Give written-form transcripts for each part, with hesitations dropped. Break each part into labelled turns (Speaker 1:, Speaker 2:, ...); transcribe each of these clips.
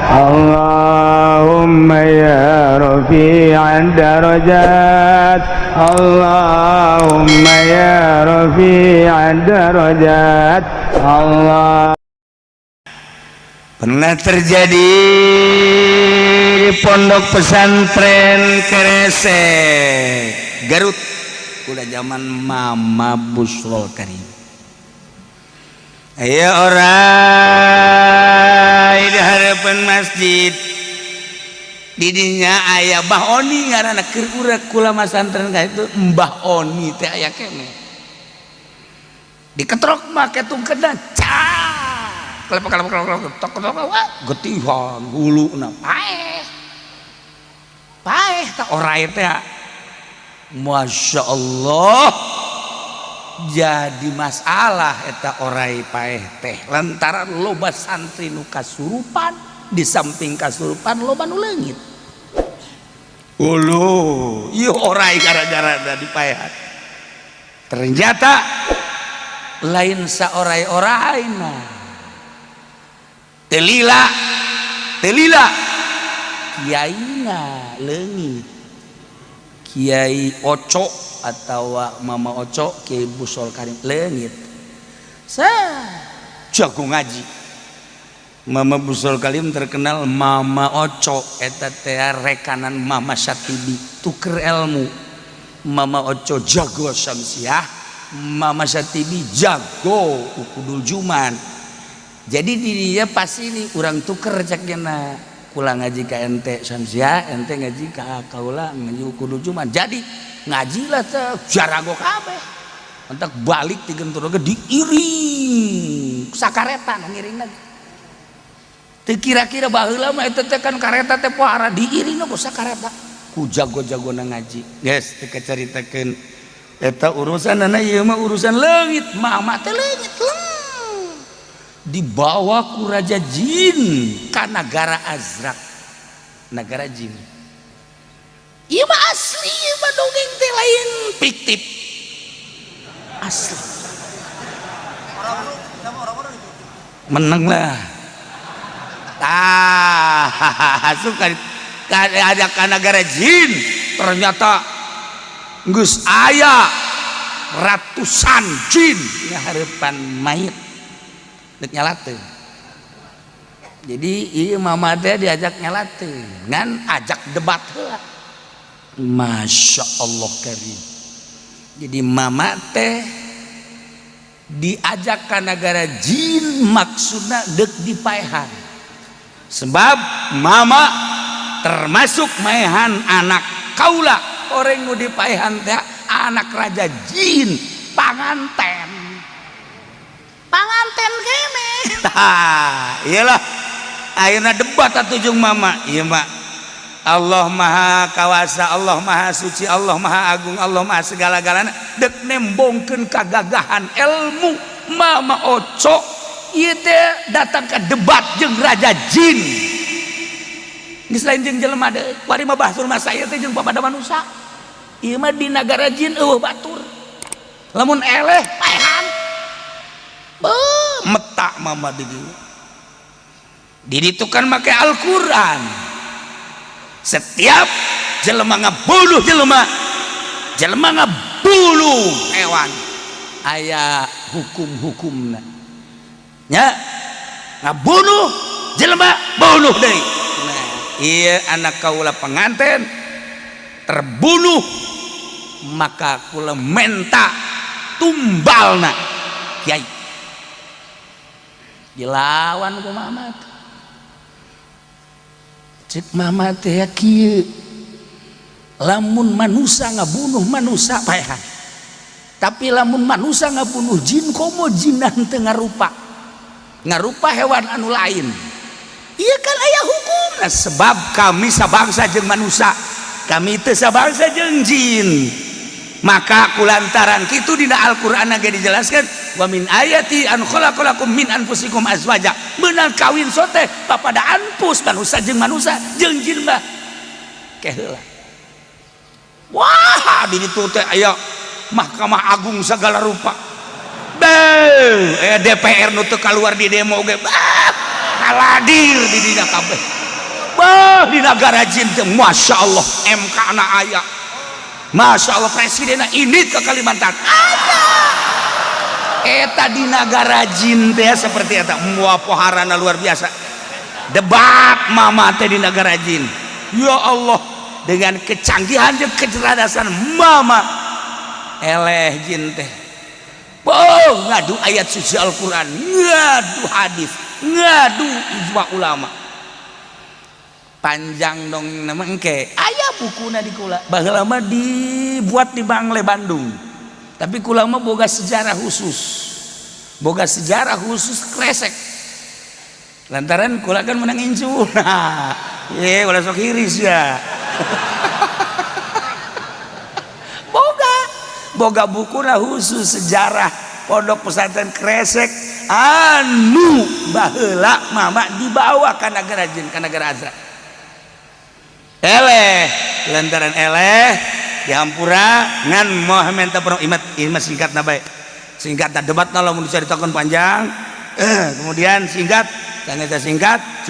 Speaker 1: Allahumma ya rafi'ad darajat, Allahumma ya rafi'ad darajat. Allah. Pernah terjadi di pondok pesantren Kerese Garut udah zaman Mama Busrol Karim. Ayo orang di harapan masjid didinya ayah Mbah Oni ngaranna keur urang kula pesantren ka itu Mbah Oni teh aya kene diketrok make tungkeun cah kelepek tok getihan huluna paeh tak orai teh Masya Allah jadi masalah eta orai paeh teh lantaran loba santri nu kasurupan di samping kasurupan loba nu leungit ulu ieu orai gara-gara dipaehan ternyata lain saorai-oraina telila kiaina leungit Kiai Oco atau Mama Oco Kiai Busrol Karim leungit jago ngaji. Mama Busrol Karim terkenal Mama Oco eta teh rekanan Mama Syatibi tuker ilmu. Mama Oco jago Syamsiah, Mama Syatibi jago ukudul Juman. Jadi dirinya pasti ini urang tuker cakna kula ngaji ka ente Syamsiah, ente ngaji ka kaula ngaji ukudul Juman. Jadi ngajilah teh jarago kabeh. Entak balik digentur ge diiring sakareta ngiringna. Teu kira-kira baheula mah eta teh kan kareta teh pohara diiringna ku sakareta ku jago-jagona ngaji. Geus teu kacaritakeun eta urusanna ieu mah urusan leungit, mama teh leungit dibawa ku raja jin ka negara Azrak, negara jin. Ieu mah asli, ieu mah dongeng teh lain fiktif. Asli. Menang lah. Suka ada ke negara jin ternyata geus aya ratusan jin ngahareupan mayit dek nyalateun. Jadi ieu mama teh diajak nyalateun ngan ajak debat heula. Masya Allah karim. Jadi mama teh diajak ke negara jin maksudna dek dipaehan. Sebab mama termasuk maehan anak kaula orang nu dipaehan teh anak raja jin panganten kene. Iyalah ayeuna debat atuh jeung mama. Ieu mah Allah Maha Kawasa, Allah Maha Suci, Allah Maha Agung, Allah Maha segala-galana dek nembongkeun kagagahan ilmu Mama Oco ieu teh datang ke debat jeung raja jin. Geus lain jeung jelema deui. Wari mah batur mah saya teh jeung papada manusia. Ieu mah di negara jin eueuh batur. Lamun eleh paehan. Metak mama di dieu. Di ditu kan make Al-Qur'an. Setiap jelema ngabunuh jelema ngabunuh hewan aya hukum-hukumna nya ngabunuh jelema bunuh deui. Nah, ieu anak kaula penganten terbunuh maka kula menta tumbalna kiai dilawan ku mama. Cek mama teh kieu lamun manusia ngabunuh manusia paehan tapi lamun manusia ngabunuh jin komo jinan teu ngarupa hewan anu lain. Ieu kan aya hukumna sebab kami sabangsa jeung manusia kami teu sabangsa jeung jin. Maka kulantaran kitu dina Al-Qur'an ge dijelaskeun wa min ayati an khalaqalakum min anfusikum azwaja beunang kawin sote papada anpus manusia jeung jin mah keheula. Wah di ditu teh aya Mahkamah Agung segala rupa. DPR nu teu kaluar di demo ge baladir di dina kabeh. Bah di negara jin teh Masya Allah MK anak aya. Masya Allah presiden ini ke Kalimantan ada. Eta di negara jin teh seperti eta mua poharana luar biasa. Debat mama teh di negara jin. Ya Allah dengan kecanggihan dan kecerdasan mama eleh jin teh. Oh, ngadu ayat suci Al-Quran, ngadu hadis, ngadu ijma ulama. Panjang dong nama engke aya bukuna di kula baheula mah dibuat di Bangle Bandung tapi kula mah boga sejarah khusus kresek lantaran kula kan menang incu nah ye ulah sok iris ya boga bukuna khusus sejarah pondok pesantren kresek anu baheula mama dibawa ka negara jin ka negara azra eleh lantaran eleh dihampura ngan Muhammad pernah imat singkatna bae singkatna debat lamun dicaritakeun panjang kemudian singkat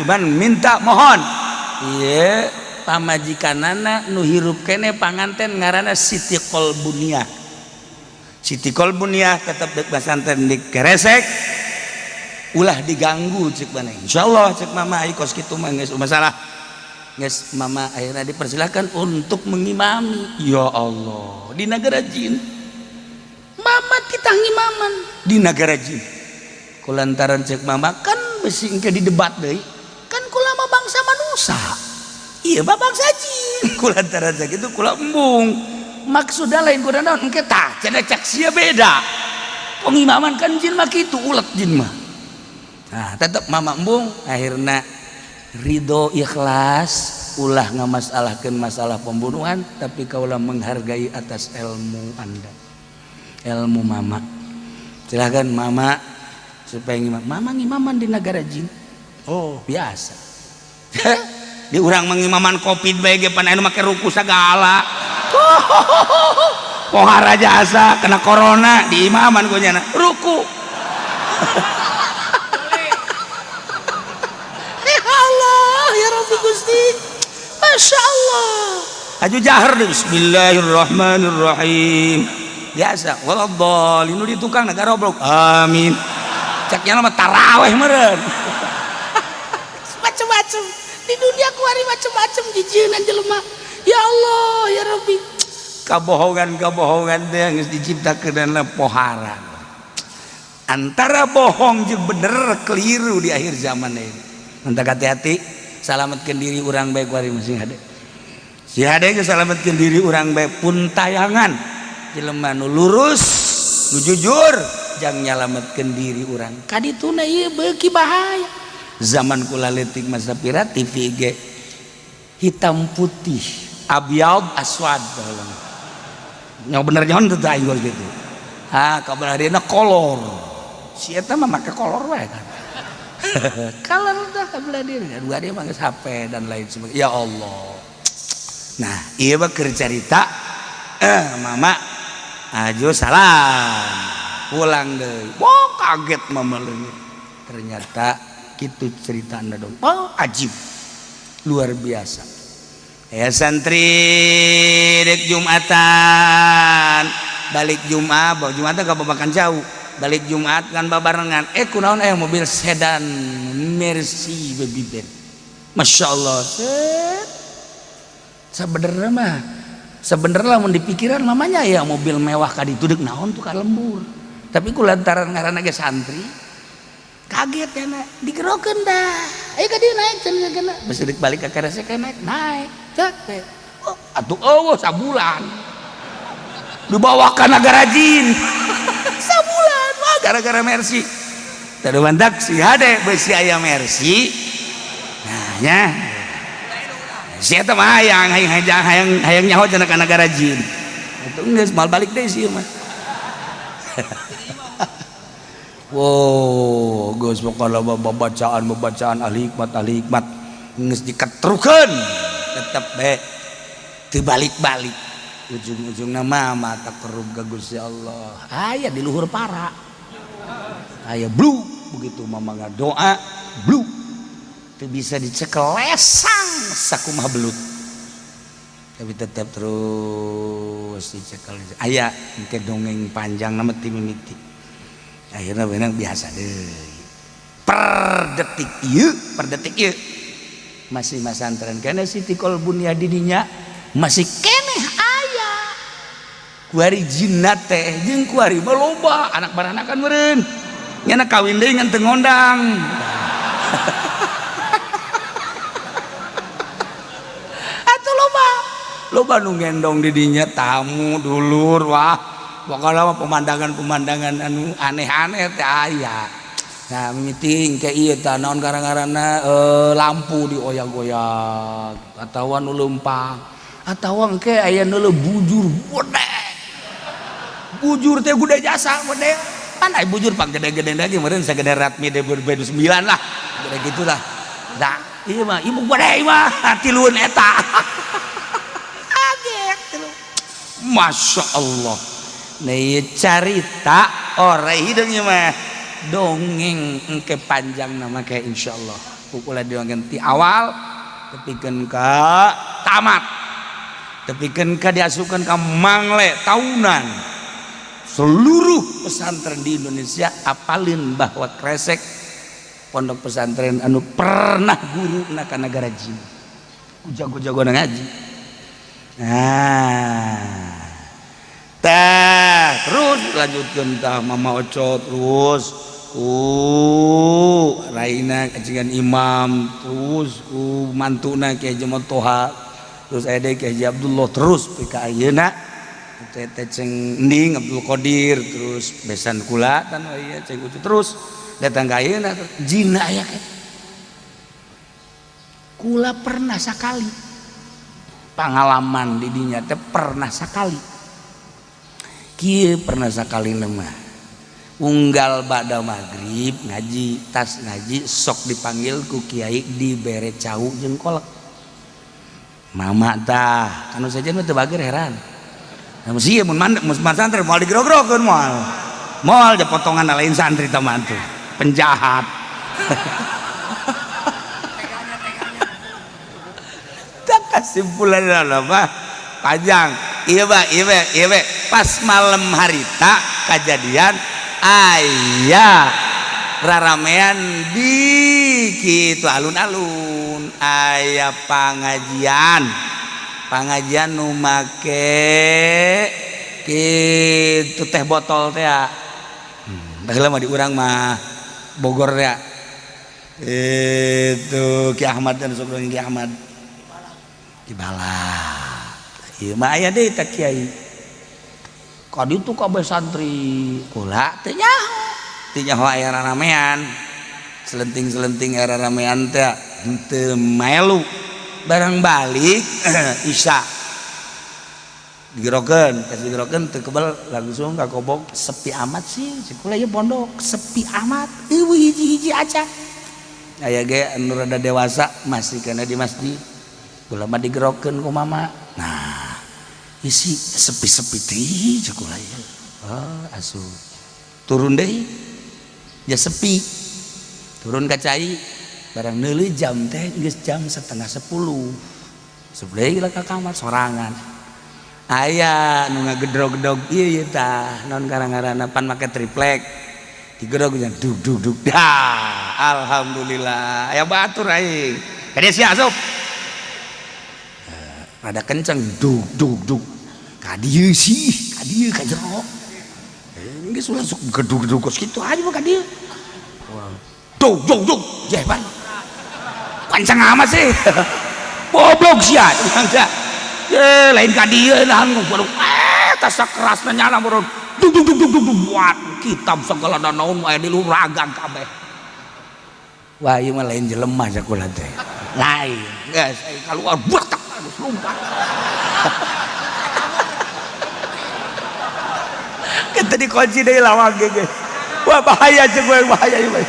Speaker 1: cuman minta mohon ieu pamajikanana nu hirup kene panganten ngaranna Siti Kolbuniah tetap dek pesantren di Keresek ulah diganggu cek mana insyaallah cek mama ai kos kitu mah geus masalah. Guys, mama akhirnya dipersilakan untuk mengimami. Ya Allah, di negara jin. Mama kita ngimaman di negara jin. Kulantaran cek mama kan besi engke di debat deui. Kan kula mah bangsa manusia. Iya, bangsa jin. Kulantaran cek itu kula embung. Maksudnya lain kuda naon engke tah cenah cak sia beda. Pengimaman kan jin mah kitu ulet jin mah. Nah, tetep mama embung akhirnya ridho ikhlas ulah ngamasalahkeun masalah pembunuhan tapi kaulah menghargai atas ilmu anda ilmu mama silahkan mama supaya mama ngimaman di negara jin oh biasa di urang mengimaman covid bae ge pan anu make ruku sagala pohara jasa kena corona di imaman gonyana ruku Gusti, Masya Allah. Aju jahar deh. Bismillahirrahmanirrahim. Biasa. Waladhalin. Nu di tukang negara goblok. Amin. Caknya nama taraweh meren. Macam-macam. Di dunia kuari macam-macam jijieun jelema. Ya Allah, ya Rabbi. Kabohongan teh geus diciptakeun pohara. Antara bohong jeung bener keliru di akhir zaman ini. Entah hati-hati. Salametkeun diri urang bae kuari masih hade. Si hade ge salametkeun diri urang bae pun tayangan. Jelema nu lurus, nu jujur, jang nyalametkeun diri urang. Kadituna ieu beuki bahaya. Zaman kula leutik masa pira TV ge hitam putih, abyad aswad. Nya bener nyaon teh aing gitu. Ha, kabarina kolor. Si eta mah make kolor wae kan. Kalau udah kabelah diri dua dia manggil HP dan lain sebagainya. Ya Allah. Nah iya mah keur carita mama ajo salam pulang deh. Wah kaget mama leungit ternyata gitu cerita anda dong. Oh ajib luar biasa ya santri dek Jumatan balik Jumat bawa Jumatan gak makan jauh balik Jumat kan babarengan kunaon mobil sedan Mercy baby ben Masya Allah sebenernya mau dipikiran mamanya ya mobil mewah kaditu dek naon tuh kalembur tapi kulantaran ngaranna ge santri kaget ya nak digerokeun dah ayo ka dieu naik cenah kana besi dek balik ka Keresek naik cek oh atuh eueuh sabulan dibawa ka negara jin sabulan gara-gara Mercy tadi mandak si hade besi ayam Mercy nah nya si eta mah hayang nyaho cenah ka negara jin itu geus mal balik deui sih mah wow geus pokona bacaan ahli hikmat geus diketrukeun tetep bae teu balik-balik ujung-ujungna mah mata kerup ka Gusti Allah aya di luhur para aya blue begitu mama ngadoa blue teu bisa dicekel lesang sakumaha belut tapi tetap terus dicekel aya engke dongeng panjang nama ti mimiti akhirnya beunang biasa deui per detik ieu masih masantren kana Siti Kolbun didinya masih keneh aya kuari jinnat teh jeung kuari mah loba anak baranakan meureun nyana kawin deui ngan teu ngondang atuh loba nu ngendong di dinya tamu dulur wah pokoknya pemandangan-pemandangan anu aneh-aneh teh aya nah mimiting ke ieu tah naon garang-garana lampu dioyak-oyak atawa nu leumpang atawa engke aya nu bujur gede bujur teh gede jasa gede kan aya bujur pang gede-gede lagi meureun sagede Ratmi 2009 lah gede gitulah da ieu mah ibu gede mah tiluan eta Masya Allah nih cerita orang hidungnya mah dongeng engke panjang nama kayak insya Allah pukul dongeng ti awal tepikeun ka tamat tepikeun ka diasukeun ka mangle tahunan seluruh pesantren di Indonesia apalin bahwa kresek pondok pesantren anu pernah guru ka negara jin jago-jago ngaji nah terus lanjutkan tah Mama Oco terus Raina kajian imam terus mantuna Kiai Jamal Toha terus ade Kiai Abdullah terus pika ayeuna teh ceng ending Abdul Qadir terus besan kula tan aya ceng ucu terus datang ka ayeuna jina aya kula pernah sakali pengalaman di dinya teh pernah sakali kieu pernah sakali mah unggal bada maghrib ngaji tas ngaji sok dipanggil ku kiai dibere cau jeung kolak mama tah anu sajen mah teu bager heran anu sieun mun mandek mun santri moal digrog-grogeun moal potongan lain santri teh mantu penjahat tak kesimpulan apa panjang iya pas malam harita kejadian ayah raramean di kitu alun-alun ayah pengajian nu make kitu teh botol teh baheula mah di urang mah Bogor ya itu Ki Ahmad dan Sobron Ki Ahmad di Balat ieu mah aya deui teh kiai ka ditu kabeh santri kula teh nyaho aya ramean selenting-selenting aya ramean teh henteu melu barang balik isya digerokeun pas digerokeun teu kebal langsung ka kobok sepi amat sih kula ieu pondok sepi amat eueuh hiji-hiji aca aya ge anu rada dewasa masih kana di masjid kula mah digerokeun ku mama nah isi sepi-sepi teh cekula ya asuh turun deui ya sepi turun ka cai barang neuli jam teh geus jam 9:30 sebelah lah ka kamar sorangan aya nu ngagedrog-gedrog ieu tah naon garang-garana pan make triplek digedrog nya dug dug dug dah alhamdulillah aya batur aing kade sia asup rada kenceng dug dug dug ka dieu sih ka dieu ka jero geus langsung gedug-gedug kos kitu aja mah ka dieu dug dug dug jeban kenceng amat sih goblok sia ye lain ka dieu nahan baru tas sakerasna nyana baru dug dug dug dug buat kitab segala naon aya di luragan kabeh wah ieu mah lain jelema sakulah teh lain geus kaluar batak lompat kita dikunci dari lawang gege wah bahaya cek gue bahaya ini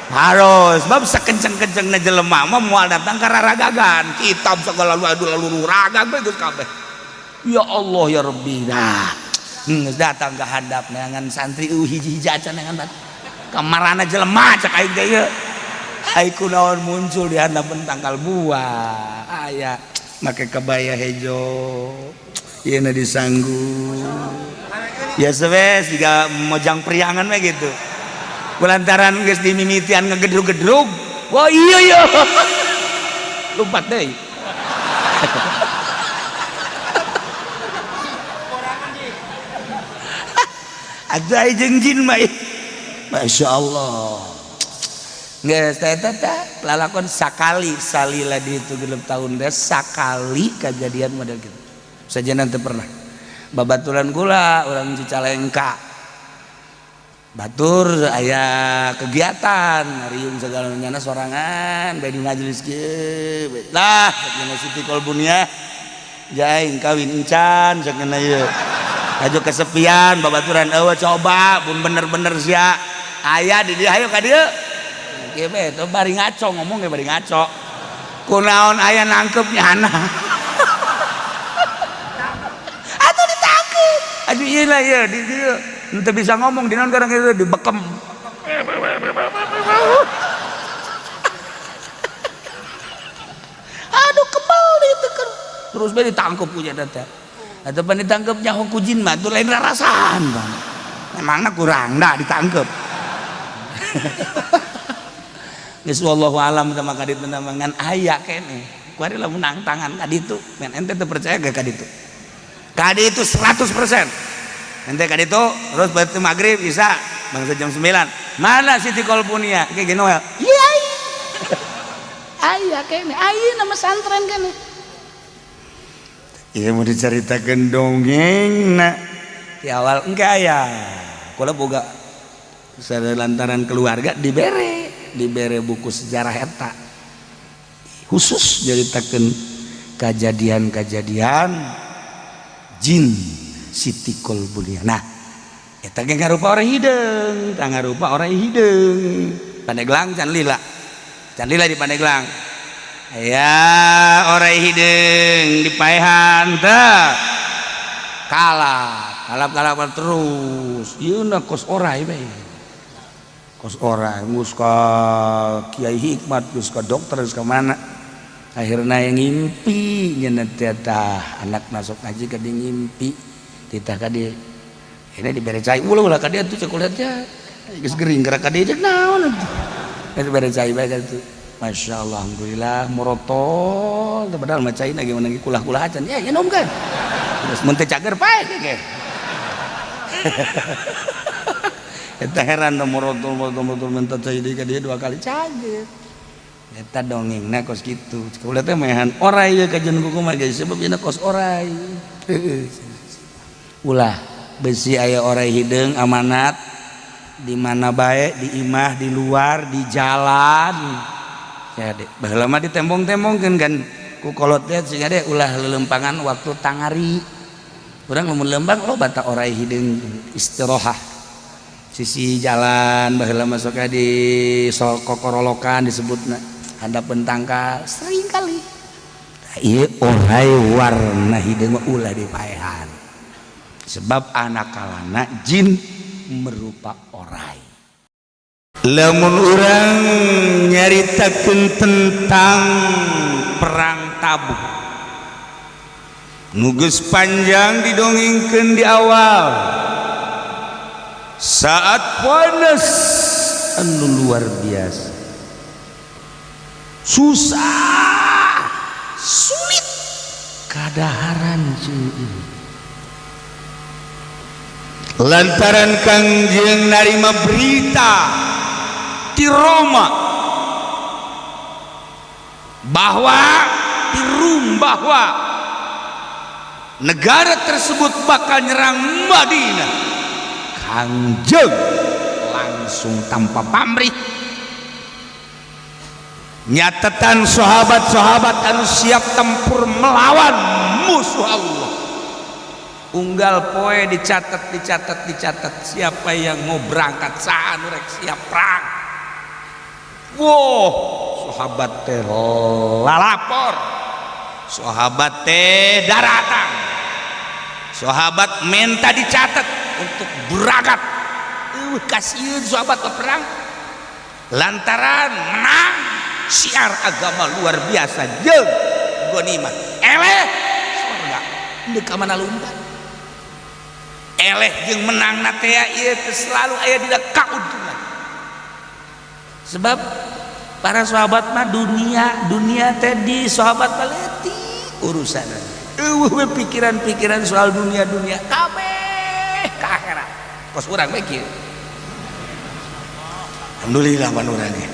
Speaker 1: harus bab sekenceng-kenceng na jelema mah moal datang ke raragagan kitab segala lalu ragang bagus kabeh ya Allah ya Rabbi dah datang ke hadap neangan santri hiji-hiji acan neangan kamarana jelema cek aing teh Hai kunaon muncul di hadapan tangkal buah aya make kebaya hejo ieu na disanggu ya sewes juga mojang priangan mah gitu kulantaran geus dimimitian ngegedrug-gedrug wah iya lompat deui ada jeung jin mah Masya Allah geus teh lalakon sakali salila di itu genep tahun deh sakali kejadian model gitu saja nanti pernah babaturan gula orang Cicalengka batur aya kegiatan ngariung segala nyana sorangan bedi majelis kieu lah sakina Siti Kolbunia jaing kawin encan sakina ieu ajo kesepian babaturan eueuh coba mun bener-bener sia aya di dieu hayu ka dieu kieu we teu bari ngaco ngomong ge bari ngaco kunaon aya nangkep nyana atuh ditangkep aduh ieu lah ieu di dieu teu bisa ngomong di naon kadang itu dibekem aduh kebal diteukeun terus bae ditangkep ku nya teh atau pan ditangkep nyaho ku jin mah tuh lain rarasaan bang emangna kurang dah ditangkep geus wallahu alam sama kaditu ngan aya keneh kuari lamun nang tangan kaditu men ente teu percaya ge kaditu 100% ente kaditu terus batu maghrib isya bangsa jam 9 mana Siti Kolbunia kayak gini Noel iya aya keneh aya nama santren keneh iya mau diceritakan dongeng nak di awal enggak ya kalau boga lantaran keluarga dibere buku sejarah eta khusus ceritakan kejadian-kejadian jin Siti Kolbunia nah eta ge ngarupa orang hideung tah ngarupa orang hideung Pandeglang can lila di Pandeglang ya orang hideung di paehan teh kalap terus ieu na kos orai bae kos orai mus ka Kiai Hikmat geus ka dokter geus ka mana akhirna yang ngimpi nya teh anak masuk ngaji ka di ngimpi titah ka dieu ini dibere cai ulah ka dieu tuh cokolatnya geus gering gerak ka dieu naon atuh dibere cai bae ka tuh Masya Allah, alhamdulillah, morotol, padahal macain lagi menangi kulah-kulah acan, ya nom kan, terus menteri cager pae kayak, kita heran dong morotol menteri cair dia 2 kali cager, kita dongeng nak kos gitu, kalau teh mehan orai ya kajian kuku mah guys, sebabnya kos orai, ulah besi ayah orai hideung amanat, di mana baik, di imah, di luar, di jalan. Ya deh, baheula mah ditembong-tembongkeun kan ku kolot teh sehingga deh ulah lelempangan waktu tangari. Urang lamun lembang lo bata orai hideung istirahat. Sisi jalan baheula masuk di kokorolokan disebutna hadapan tangkal sering kali. Ieu orai warna hideung mah ulah dipaehan. Sebab anak kalana jin merupa orai. Lamun urang nyaritakeun tentang perang Tabuk nu geus panjang didongengkeun di awal saat panas anu luar biasa susah sulit kadaharan ceueuh lantaran Kangjeng narima berita di Roma bahwa negara tersebut bakal nyerang Madinah. Kangjeng langsung tanpa pamrih nyatetan sahabat-sahabat anu siap tempur melawan musuh Allah. Unggal poe dicatat siapa yang mau berangkat saha nu rek siap perang. Wow, sahabat teh lalapor, sahabat teh daratan, sahabat minta dicatat untuk berangkat. Kasihun sahabat ke perang. lantaran menang syiar agama luar biasa jeung ghanimah eleh surga deuk ka mana lumpat eleh jeung menang na teh ieu selalu aya dina kauntungan sebab para sahabat mah dunia teh di sahabat paleti urusan eueuh pikiran-pikiran soal dunia kabeh ka akhirat kos urang we kieu alhamdulillah manurane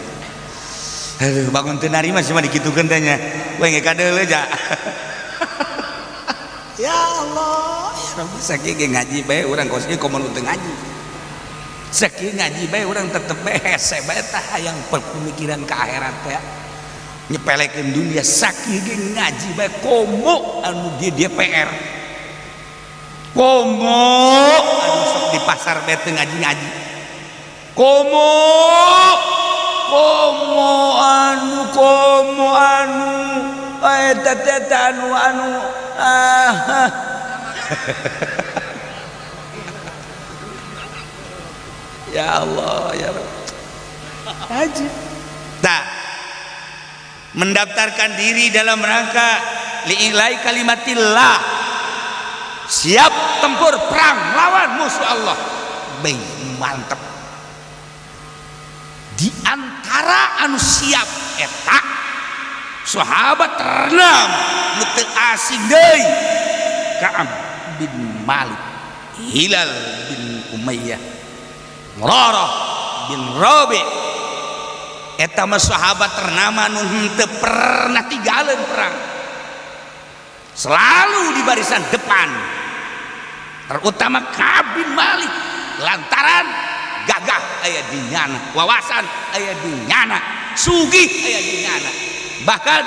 Speaker 1: aduh bangun teu narima cuma dikitukeun teh nya we ge kadeuleu ja ya Allah ya Rabbi sakieu ge ngaji bae urang kos ieu komo teu ngaji sakieu ngaji bae urang tetep bae hese bae tah hayang pemikiran ka akhirat teh nyepelekeun dunia sakieu ge ngaji bae komo anu dia PR komo anu sok di pasar bae teu ngaji-ngaji komo anu eta teh anu ya Allah ya Rabbi haji nah mendaftarkan diri dalam rangka li'ilai kalimatillah siap tempur perang lawan musuh Allah baik mantep di antara anu siap eta sahabat ternam nu teu asing deui Ka'ab bin Malik Hilal bin Umayyah Murarah bin Rabi' eta mah sahabat ternama nu henteu pernah tinggalin perang selalu di barisan depan terutama Ka'ab bin Malik lantaran gagah aya di nyana wawasan aya di nyana sugih aya di nyana bahkan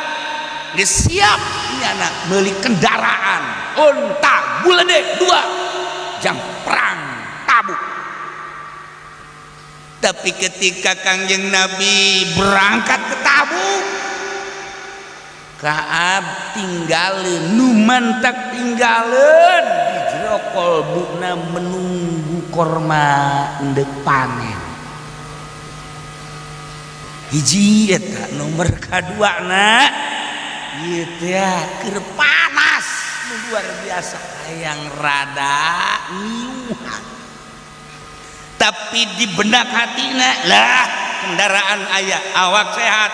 Speaker 1: disiap nyana meuli kendaraan unta bulede 2 jam perang Tabuk tapi ketika Kangjeng Nabi berangkat ke Tabuk Ka'ab tinggalin numantak tinggalin di jero kolbuna menunggu korma ndek panen hiji eta nomor kadua na ieu teh keur panas luar biasa hayang rada niuhan tapi di benak hatina lah kendaraan aya awak sehat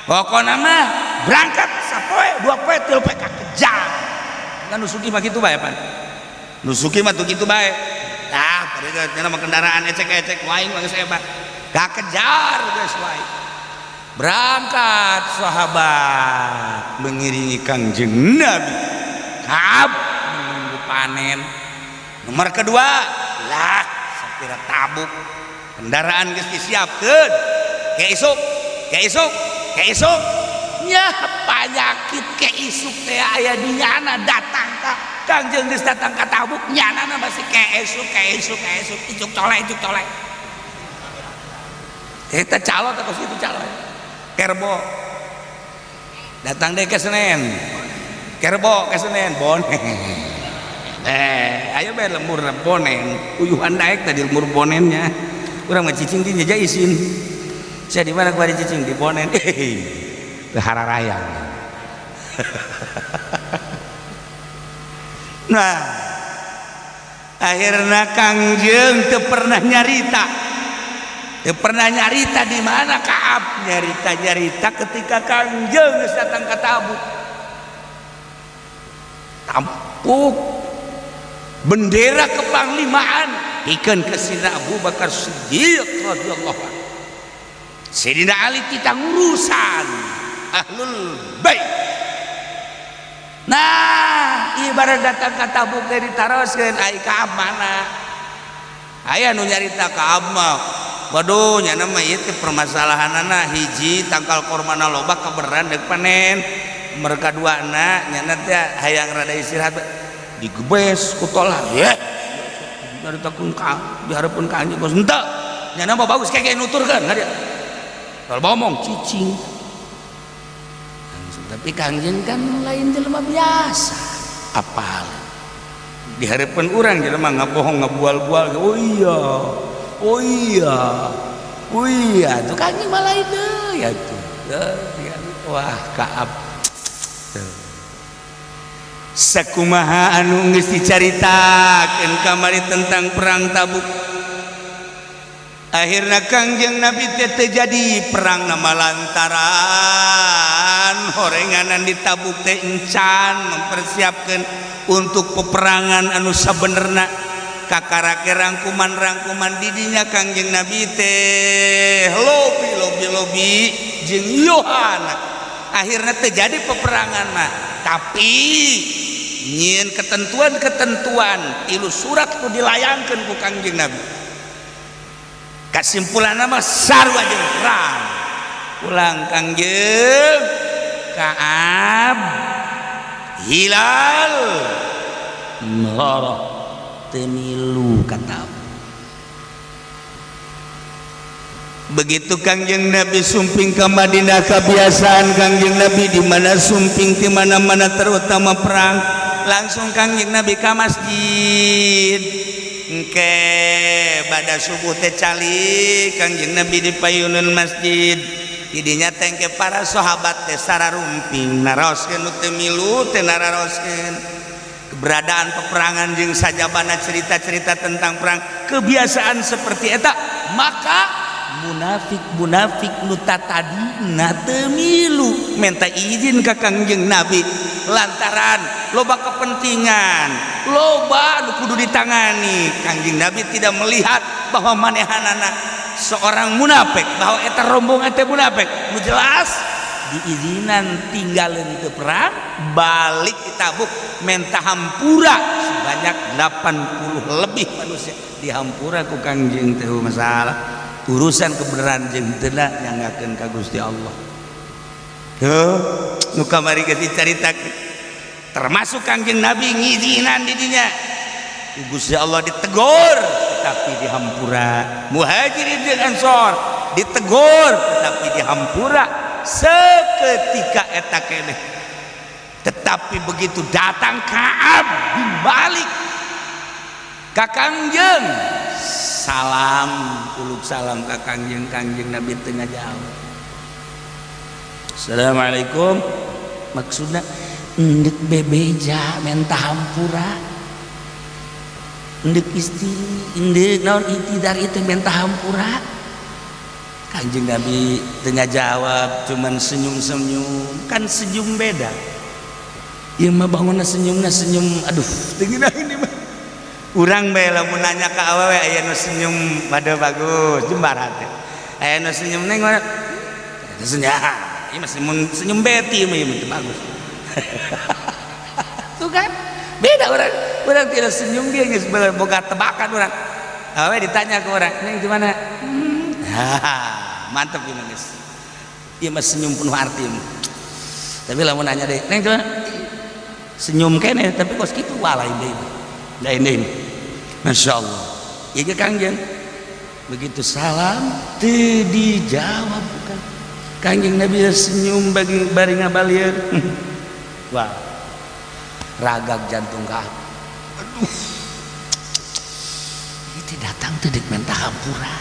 Speaker 1: pokona mah berangkat sapoe 2 poe 3 poe kakejar kan nusuki mah kitu bae pan nusuki mah tuh kitu bae tah padahal nama kendaraan ecek-ecek waing geus hebat kakejar geus wae berangkat sahabat mengiringi Kangjeng Nabi Ka'ab menunggu panen nomor kedua lah sapira Tabuk kendaraan geus disiapkeun keisuk nya panyakit keisuk teh aya di nyana datang ka Kangjeng geus datang ka Tabuk nyana masih keisuk icuk colek eta calot atau situ calot kerbo datang deh ke Senen kerbo ke Senen bonen ayo bae lembur bonen uyuhan naik tadi lembur bonennya urang mah cicing di jaja isin saya di mana kemarin cicing di bonen ke Hararayang nah akhirnya Kangjeng teu pernah nyarita di mana Ka'ab nyarita ketika Kangjeng geus datang ka Tabuk bendera kepanglimaan pikeun ke Sidina Abu Bakar Siddiq radhiyallahu anhu Sidina Ali kita ngurusan ahlul bait nah ibarat datang ka Tabuk teh ditaroskeun ai Ka'ab mana aya nu nyarita Ka'ab mah waduh nyana mah ieu teh permasalahanana hiji tangkal kormana loba kaberan deuk panen nomor kaduana nyana teh hayang rada istirahat digebes ku tolah ye nyaritakeun ka dihareupeun ka anjeun geus henteu nyana mah bagus keke nuturkeun ka dia tol bomong cicing tapi Kangjeng kan lain jelema biasa apal dihareupeun urang jelema ngabohong ngabual-bual oh iya iya tuh kanjing malah itu ya tuh wah Kaab sakumaha anu geus dicaritakeun kamari tentang perang Tabuk. Akhirna Kangjeng Nabi teh terjadi perang nama lantaran horenganan di Tabuk teh encan mempersiapkan untuk peperangan anu sabenerna kakarake rangkuman-rangkuman didinya Kangjeng Nabi teh lobi jeung Yohana. Akhirnya terjadi peperangan mah, tapi nyin ketentuan-ketentuan tilu surat ku dilayangkeun ku Kangjeng Nabi. Kesimpulan nama sarua jeung perang ulang Kangjeng Kaab Hilal Murrah temilu kata. Begitu Kangjeng Nabi sumping ke Madinah, kebiasaan Kangjeng Nabi di mana sumping di mana-mana terutama perang langsung Kangjeng Nabi ke masjid. Engke pada subuh teh cali Kangjeng Nabi di payunan masjid didinya tengke para sahabat teh sararumping naroskeun nu teu milu teh naroskeun keberadaan peperangan jeung sajabana cerita-cerita tentang perang kebiasaan seperti eta. Maka munafik nu tatadina teu milu minta izin ka Kangjeng Nabi lantaran loba kepentingan, loba nu kudu ditangani. Kangjeng Nabi tidak melihat bahwa manehanana seorang munafik, bahwa eta rombongan teh munafik. Nu jelas diizinan tinggalin teu perang, balik di Tabuk menta hampura sebanyak 80 lebih manusia dihampura ku Kangjeng teh masalah. Urusan kebenaran jeung teu nyangakeun ka Gusti Allah. Heuh, nu kamari geus dicaritakeun. Termasuk Kangjeng Nabi ngizinan didinya. Gusti Allah ditegur tetapi dihampura. Muhajirin jeung Ansor ditegur tetapi dihampura seketika eta keneh. Tetapi begitu datang Kaab dibalik ka Kangjeng salam kuluk salam ka Kangjeng Nabi teu ngajawab. Assalamualaikum maksudna endek bebeja menta hampura endek istri endek naon itidar itu menta hampura. Kangjeng Nabi tengah jawab cuman senyum-senyum. Kan senyum beda ieu mah bangunna senyumna senyum aduh teu geunaheun ini mah urang bae lamun nanya ka awewe aya nu senyum pada bagus jembar hate aya nu senyum neng mana senyum ieu mah senyum beti mah ieu teh bagus. Tuh kan beda orang tidak senyum dia geus boga tebakan orang. Awe ditanya ke orang, "Neng di mana?" Mantap ieu geus. Ieu mah senyum penuh arti. Tapi lamun nanya deh, "Neng di mana?" Senyum kene tapi kos kitu walai deui. Lain deui. Masyaallah. Ieu Kangjeng begitu salam teu dijawab bukan. Kangjeng Nabi senyum bagi bari ngabalieur. Wah, ragak jantung Kaab. Aduh, itu datang tuh dek menta hampura.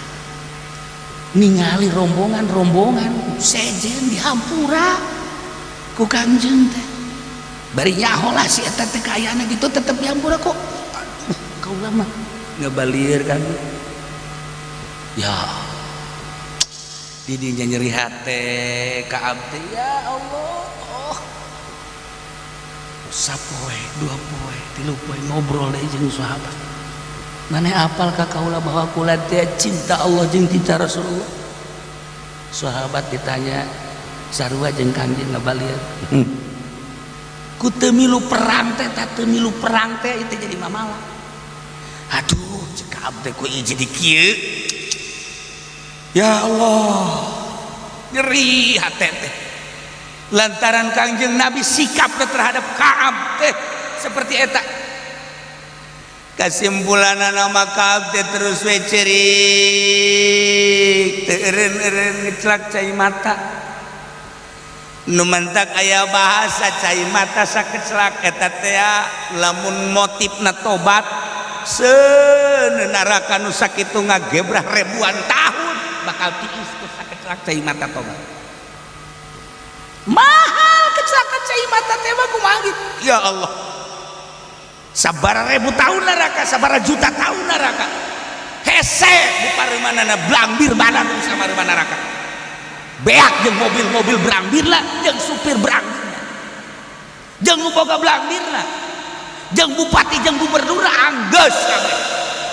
Speaker 1: Ningali rombongan sejen di hampura ku Kangjeng teh. Bari nyaho lah si eta teh kaayana gitu tetep di hampura kok. Aduh, kau lama ngabalieur kan. Ya, didinya nyeri hate Kaab teh ya Allah. Sapoe, 2 poe, 3 poe ngobrol deui jeung sahabat. Maneh apal ka kaula bahwa kula teh cinta Allah jeung cinta Rasulullah. Sahabat ditanya, sarua jeung Kangjeng ngabalieur. Ku teu milu perang teh, teu milu perang teh itu jadi mamala. Aduh, cek abdi ku ieu jadi kieu. Ya Allah, nyeri hate teh. Lantaran Kangjeng Nabi sikapnya terhadap Kaab teh seperti eta. Kesimpulanna nama Kaab teh terus we cerik teu eureun-eureun ngeclak cai mata. Nu mentak aya bahasa cai mata sakeclak eta teh lamun motifna tobat seuneu neraka nu sakitu ngagebrah ribuan tahun bakal tiis ku sakecelak cai mata tobat. Mahal kecelakaan cai mata teh mah kumaha gitu. Ya Allah. Sabaraha ribu tahun neraka, sabaraha juta tahun neraka. Hese di paremanana blambir badan sama pareman neraka. Beak jeung mobil-mobil berambir lah, jeung supir berambir. Jeung nu boga blambir lah. Jeung bupati jeung gubernur anggeus kabeh.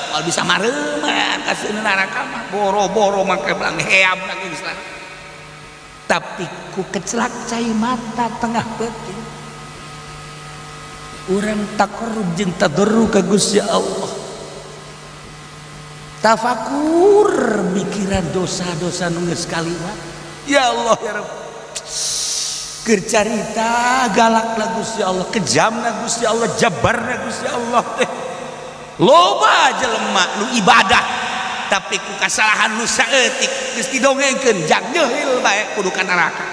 Speaker 1: Moal bisa mareuman ka seueur neraka mah boro-boro make blang heam lagi geus. Tapi ku kecelak cai mata tengah beuting. Urang taqarrub jeung tadarruk ka Gusti Allah. Tafakur mikiran dosa-dosa nu geus kaliwat. Ya Allah ya Rabb. Keur carita galakna Gusti Allah, kejamna Gusti Allah, jabarna Gusti Allah teh. Loba jelema nu ibadah tapi ku kasalahan nu saeutik geus didongengkeun jak jeuhil bae kudu ka neraka.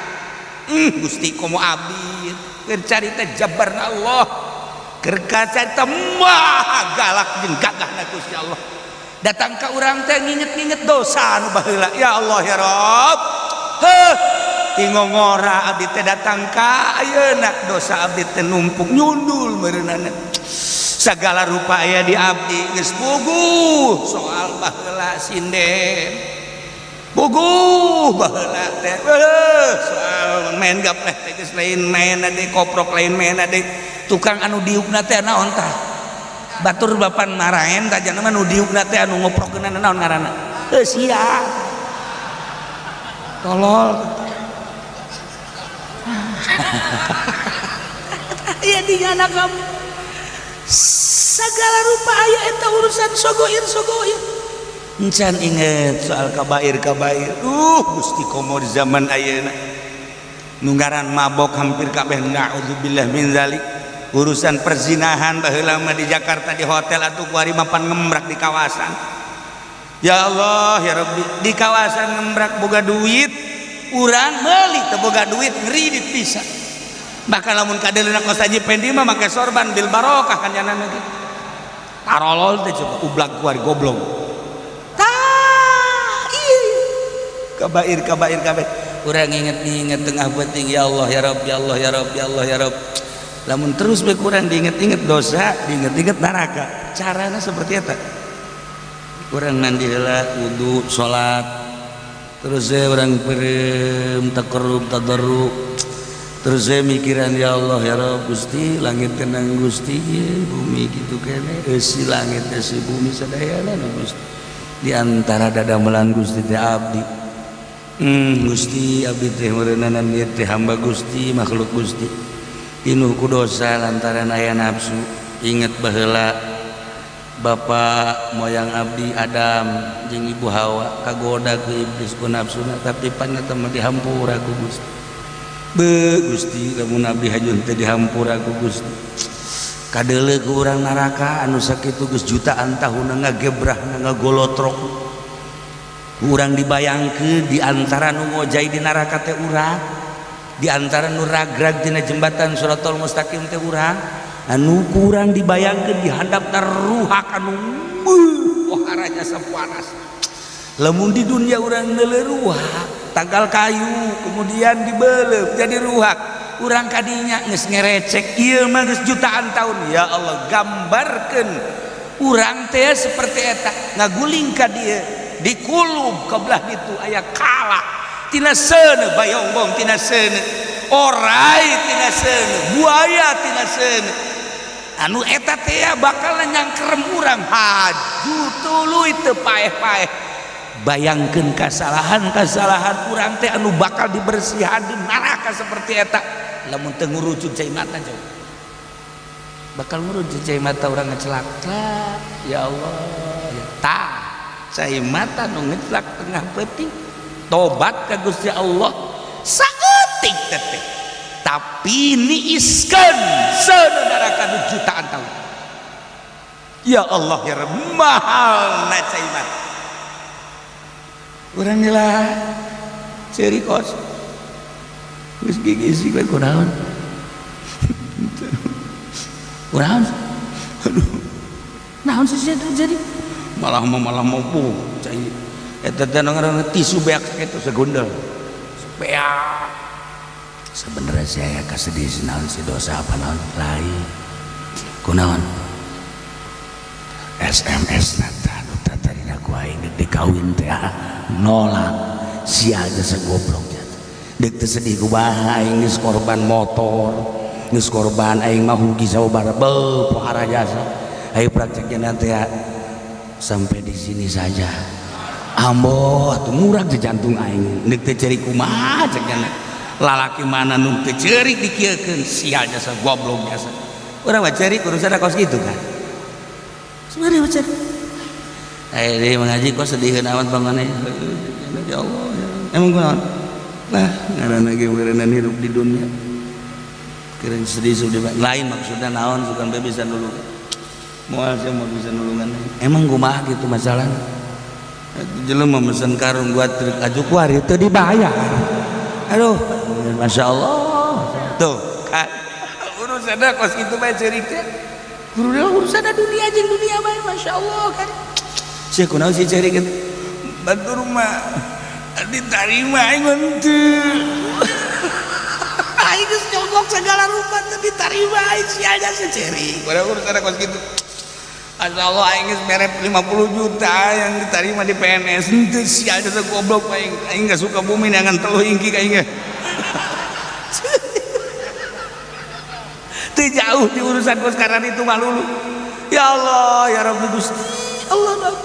Speaker 1: Gusti komo abdi keur carita jabarna Allah, keur carita maha galak jeung gagahna Gusti Allah. Datang ka urang teh nginget-nginget dosa nu baheula. Ya Allah ya Rabb. Tingongora abdi teh datang ka ayeuna dosa abdi teh numpuk nyundul meureunana. Sagala rupa aya di abdi geus buguh soal baheula sinden. Buguh baheula teh soal main gapleh teh geus lain main ade koprok lain main ade tukang anu diukna teh naon tah? Batur bapan maraen tajana mah nu diukna teh anu ngoprokeunna naon ngaranna? Sia. Tolol. Iya digana kamu segala rupa aya eta urusan sogoir encan inget soal kabair Gusti komo di zaman ayeuna nunggaran mabok hampir kabeh naudzubillah min zalik urusan perzinahan baheula mah di Jakarta di hotel atuh kuari mapan ngembrak di kawasan. Ya Allah ya Rabbi, di kawasan ngembrak boga duit urang meuli teu boga duit ngridit pisan. Bahkan lamun kadelena kos haji pendi mah make sorban bil barokah kan nyanana ge. Tarolol teh coba ublag kuari goblok. Tah ieu kabair kabeh. Urang inget-inget tengah beuting ya Allah ya Rabb ya Allah ya Rabb ya Allah ya Rabb. Lamun terus bae kurang diinget-inget dosa, diinget-inget neraka. Carana seperti eta. Urang mandi heula wudu salat. Terus saya urang pereum taqarrub tadarruk. Terus saya mikiran ya Allah ya Rabb Gusti langit kenang Gusti ya, bumi gitu kene si langit si bumi sadayana Gusti di antara dadamelan Gusti teh abdi Gusti abdi teh meureunana niat teh hamba Gusti makhluk Gusti pinuh ku dosa lantaran aya nafsu. Inget baheula bapak moyang abdi Adam jeung ibu Hawa kagoda ku iblis ku nafsuna tapi panyata mah dihampura ku Gusti. Gusti lamun abdi hajun teh dihampura ku Gusti kadeuleu ku urang neraka anu sakitu geus jutaan tahun ngagebrah ngagolotrok urang dibayangkeun di antara nu ngojai di neraka teh urang di antara nu ragrag dina jembatan Shiratal Mustaqim teh urang anu kurang dibayangkeun di handapna ruhak anu poharanya sapanas. Lamun di dunia urang neuleuh ruhak tanggal kayu kemudian dibeleup jadi ruhak urang kadinya geus ngerecek ieu mah geus jutaan tahun. Ya Allah gambarkeun urang teh seperti eta ngaguling ka dieu di kulub kabelah ditu aya kala tina seuneu bayongbong tina seuneu orai tina seuneu buaya tina seuneu anu eta teh bakal nyangkerem urang haju tuluy teu paeh-paeh. Bayangkeun kasalahan urang teh anu bakal dibersihan di neraka seperti eta lamun teu ngurucut cai mata jauh bakal ngurucut cai mata urang ngecelak. Ya Allah ya tah cai mata nu ngecelak tengah peuting tobat ka Gusti Allah saeutik teh tapi niiskeun seuneu neraka nu jutaan tahun. Ya Allah ya Rabb mahalna cai mata urang lah ceri kos geus gigi we kunaon kunaon aduh naon sih terjadi malah mau cai eta teh ngaranna tisu beak kitu segundel beak sebenarnya saya kasedih naon si dosa apa naon lain kunaon SMS nata nu tatarina ku aing deuk dikawin teh nolak sia aja segoblok deuk teu sedih ku bae aing geus korban motor geus korban aing mah rugi sababaraha beuh pohara jasa ayo praktekna teh sampai di sini saja amboh tuh murah di jantung aing deuk teu ceri kumaha cenah lalaki mana nu teu ceurik dikieukeun sia jasa goblok jasa urang mah ceurik kudu sada kos kitu kan sebenarnya macam dia mengaji kok sedih amat banget ya Allah emang gue naon nah ngaran lagi berenan hidup di dunia kira sedih sudah lain maksudnya naon bukan bisa nulung moal saya mau bisa nulungan emang gue mah gitu masalahnya jelema memesan karung buat truk ajuk wari itu dibayar aduh masya Allah tuh kan urusan kos itu bae cerita urusan dunia jeung dunia bae masya Allah kan sia kunaon si cari kan bantu rumah diterima aing teu aing geus nyogok segala rupa teu diterima aing sia aja si cari padahal urusan kos kitu masya Allah aing geus mere 50 juta yang diterima di PNS teu sia aja goblok aing geus suka bumi nangan teuh ingki ka aing teu jauh di urusan kos karena itu malulu ya Allah ya Rabbi Gusti Allah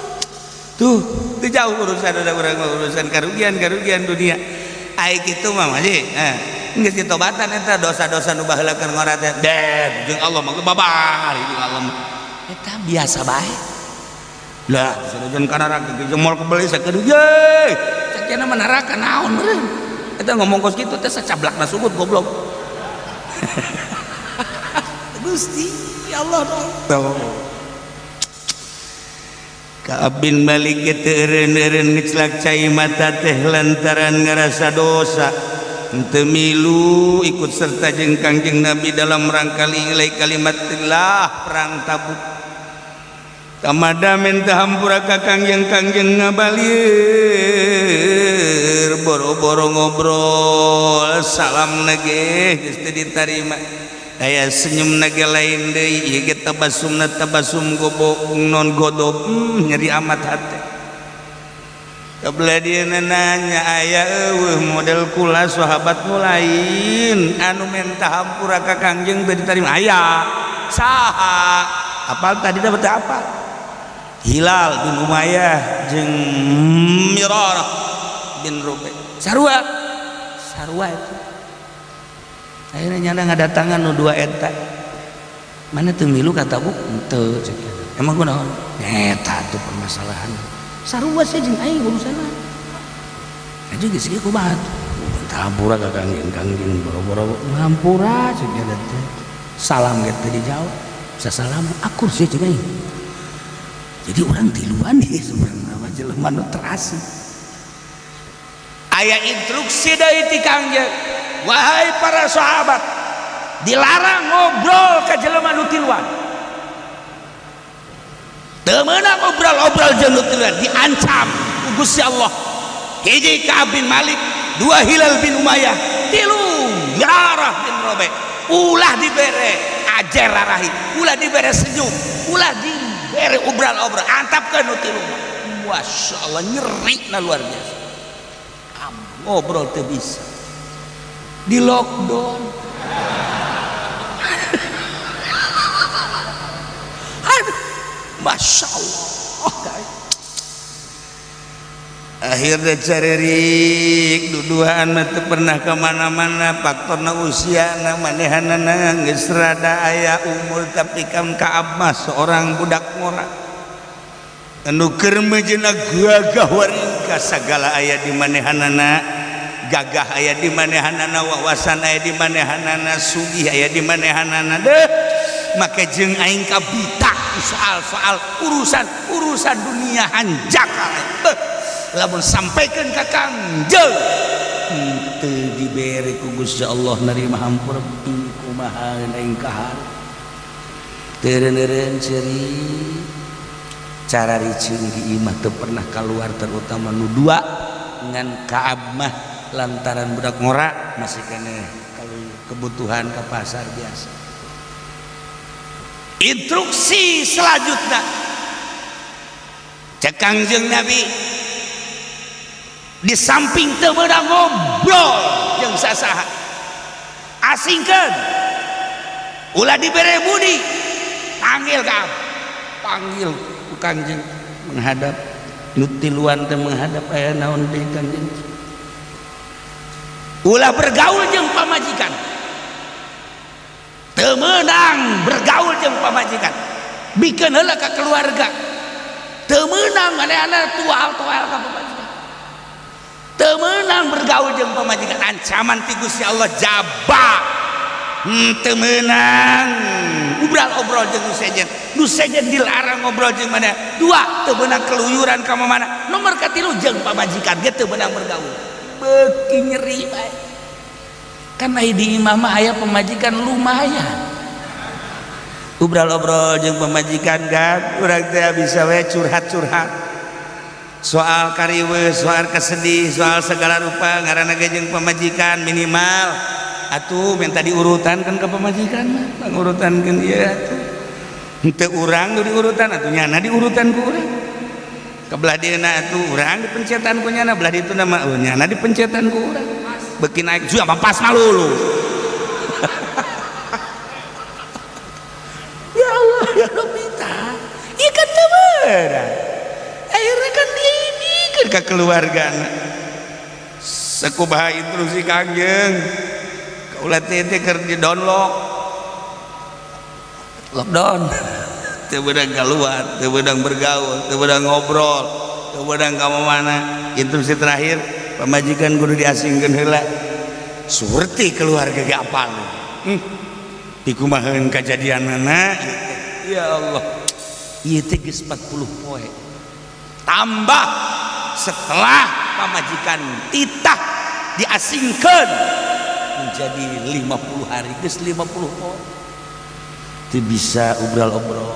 Speaker 1: tuh teu jauh urusan ada urusan karugian dunia ai kitu mah masih geus ditobatan eta dosa-dosa nu baheulakeun ngora teh ded jeung Allah mah babar jeung Allah mah eta biasa bae lah sanajan kana neraka jeung moal kebeli sakedeuk ye cakena mah neraka naon meureun eta ngomong kos kitu teh sacablakna sugut goblok Gusti ya Allah dong Ka'ab bin Malik teu eureun-eureun ngeclak cai mata teh lantaran ngarasa dosa henteu milu ikut serta jeung Kangjeng Nabi dalam rangka nilai kalimatillah perang Tabuk tamada minta hampura ka Kangjeng ngabalieur boro-boro ngobrol salam nage geus teu ditarima aya senyum nage lain deui ieu ge tabasumna tabasum gobo non godob nyeri amat hate kabladiana nanya aya eueuh model kula sahabat nu lain anu menta hampura ka Kangjeng teu ditarima aya saha apal tadi dapat apa Hilal bin Umayyah jeung Mirarah bin Rubai sarua itu akhirnya nyana ngadatangan nu dua eta mana teu milu kata bu teu emang kunaon eta tuh permasalahan sarua sih jeung aing urusana aja geus ieu kumaha hampura ka Kangjeng boro-boro hampura ceuk teh salam ge teu dijawab sasalam akur sih jeung aing jadi orang tiluan nih sebenarnya jelema nu terasi aya instruksi dari ti Kangjeng wahai para sahabat dilarang ngobrol ke jelema nu tiluan teu meunang ngobrol jeung nu tiluan diancam ku Gusti Allah hiji Ka'ab bin Malik dua Hilal bin Umayyah tilu Mirarah bin Rabi ulah dibere ajer rarahi ulah dibere senyum ulah dibere obral-obral antapkeun nu tilu Masya Allah nyeri na luar biasa ngobrol teu bisa di lockdown Masya Allah akhirnya caririk duduhan teu pernah kemana-mana faktorna usiana manehanana geus rada aya umur tapi kan Ka'ab mah seorang budak ngora anu keur mejeuna gagah waringkas sagala aya di manehanana gagah aya di manehanana wawasan aya di manehanana sugih aya di manehanana deh make jeung aing kabita soal urusan dunia hanjaka lamun sampaikeun ka Kangjeng teu dibere ku Gusti Allah narima hampura kumaha aing kahar teureun-eureun ceuri cara riceung di imah teu pernah keluar, terutama nu dua ngan Kaab mah lantaran budak ngora masih keneh kalau kebutuhan ke pasar biasa. Instruksi selanjutnya cek Kangjeng Nabi di samping teu meunang ngobrol jeung sasaha asingkeun ulah dibere budi panggil Kaab, panggil ku Kangjeng menghadap nu tiluan teh menghadap aya naon deui Kangjeng, ulah bergaul jeung pamajikan, teu meunang bergaul jeung pamajikan, bikeun heula ka keluarga, teu meunang manehna tual-tual ka pamajikan, teu meunang bergaul jeung pamajikan, ancaman ti Gusti Allah jaba, teu meunang obrol jeung nu sejen dilarang ngobrol jeung mana, dua teu meunang keluyuran ka mana, nomor katilu jeung pamajikan ge teu meunang bergaul, beuki nyeri bae. Kan aya di imah mah aya pemajikan lumayan. Obrol-obrol jeung pemajikan kan urang teh bisa we curhat-curhat. Soal kariweus, soal kesedih, soal segala rupa ngaranna ge jeung pemajikan minimal atuh minta diurutan kan ke pemajikan mah, pangurutankeun ieu atuh. Henteu urang nu diurutan atuh nyana diurutan ku urang. Kebelah dieuna atuh urang dipencetan ku nyana, belah ditu mah nyana dipencetan ku urang. Beki naik juga pas malulu. Ya Allah ya Rabbi ta ikan temeran akhirnya kan diinikeun ka keluargana sakumaha instruksi Kangjeng kaulah teh keur di download lockdown teu beudang keluar, teu beudang bergaul, teu beudang ngobrol, teu beudang ka mana. Instruksi terakhir pamajikan kudu diasingkeun heula surti keluarga ge apal dikumaheun kajadianana. Ya Allah ieu teh geus 40 poe tambah setelah pamajikan titah diasingkeun menjadi 50 hari geus 50 poe teu bisa obrol-obrol,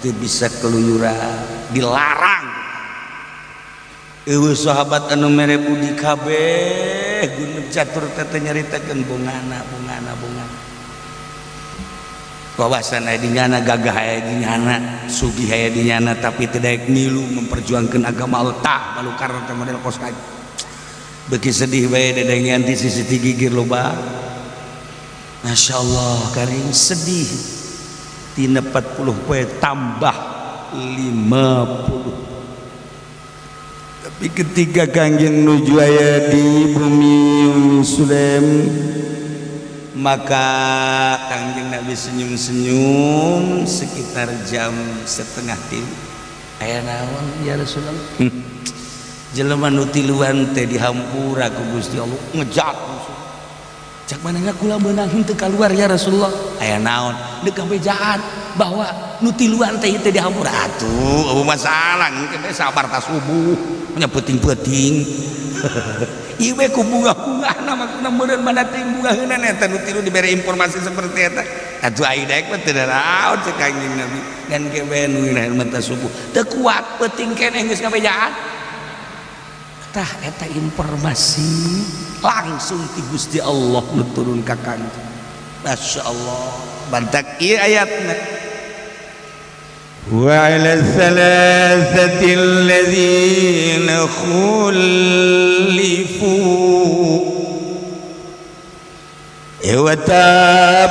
Speaker 1: teu bisa keluyuran, dilarang. Eueuh sahabat anu mere budi kabeh gunung catur teh nyaritakeun bungana wawasan aya di nyana, gagah aya di nyana, sugih aya di nyana, tapi teu daek milu memperjuangkeun agama Allah tah balu karna teh model kos kaji beuki sedih bae dedengian ti sisi ti gigir loba. Masyaallah karing sedih tina 40 poe tambah 50. Tapi ketika Kangjeng nuju aya di bumi Sulaim, maka Kangjeng Nabi senyum-senyum sekitar jam 2:30. Aya naon ya Rasulullah? Jelema nu tiluan teh dihampura ku Gusti Allah ngejat musuh. Cak manehna kula meunang henteu kaluar ya Rasulullah. Aya naon? Deuk kabejaan bahwa nu tiluan teh dihampura atuh eueuh masalah engke teh sabar ta subuh nya peuting-peuting. Ieu we ku bunga-bungana maksudna meureun mana teh bungaheuna eta nu tilu dibere informasi seperti eta. Atuh ai daek mah teu naon cek Kangjeng Nabi. Dan kebe nu mata subuh teu kuat peuting keneh geus kabejaan. Tah eta informasi langsung ti Gusti Allah nuturun ka Kangjeng. Masyaallah bantak ieu ayatna. وعلى الثلاثة الذين خلفوا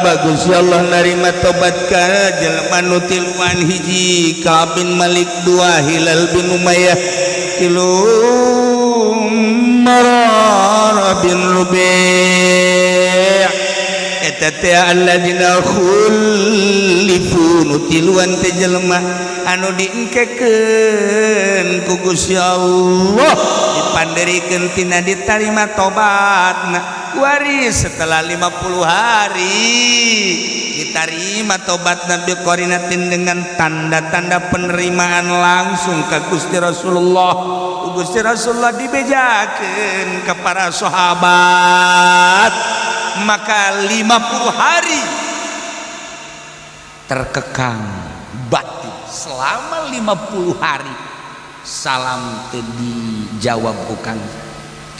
Speaker 1: bagus ya Allah narima tobat ka jelema nu tiluan hiji Ka'ab bin Malik, dua Hilal bin Umayyah, tilu Marar bin Rubi' eta teh alladzina khulifu nu tiluan teh jelema anu diengkekeun ku Gusti Allah dipanderikeun tina ditarima tobatna waris setelah 50 hari diterima tobatna biqorinatin dengan tanda-tanda penerimaan langsung ke Gusti Rasulullah. Gusti Rasulullah dibejakeun ke para sahabat, maka 50 hari terkekang batin selama 50 hari salam teu dijawab ku Kang.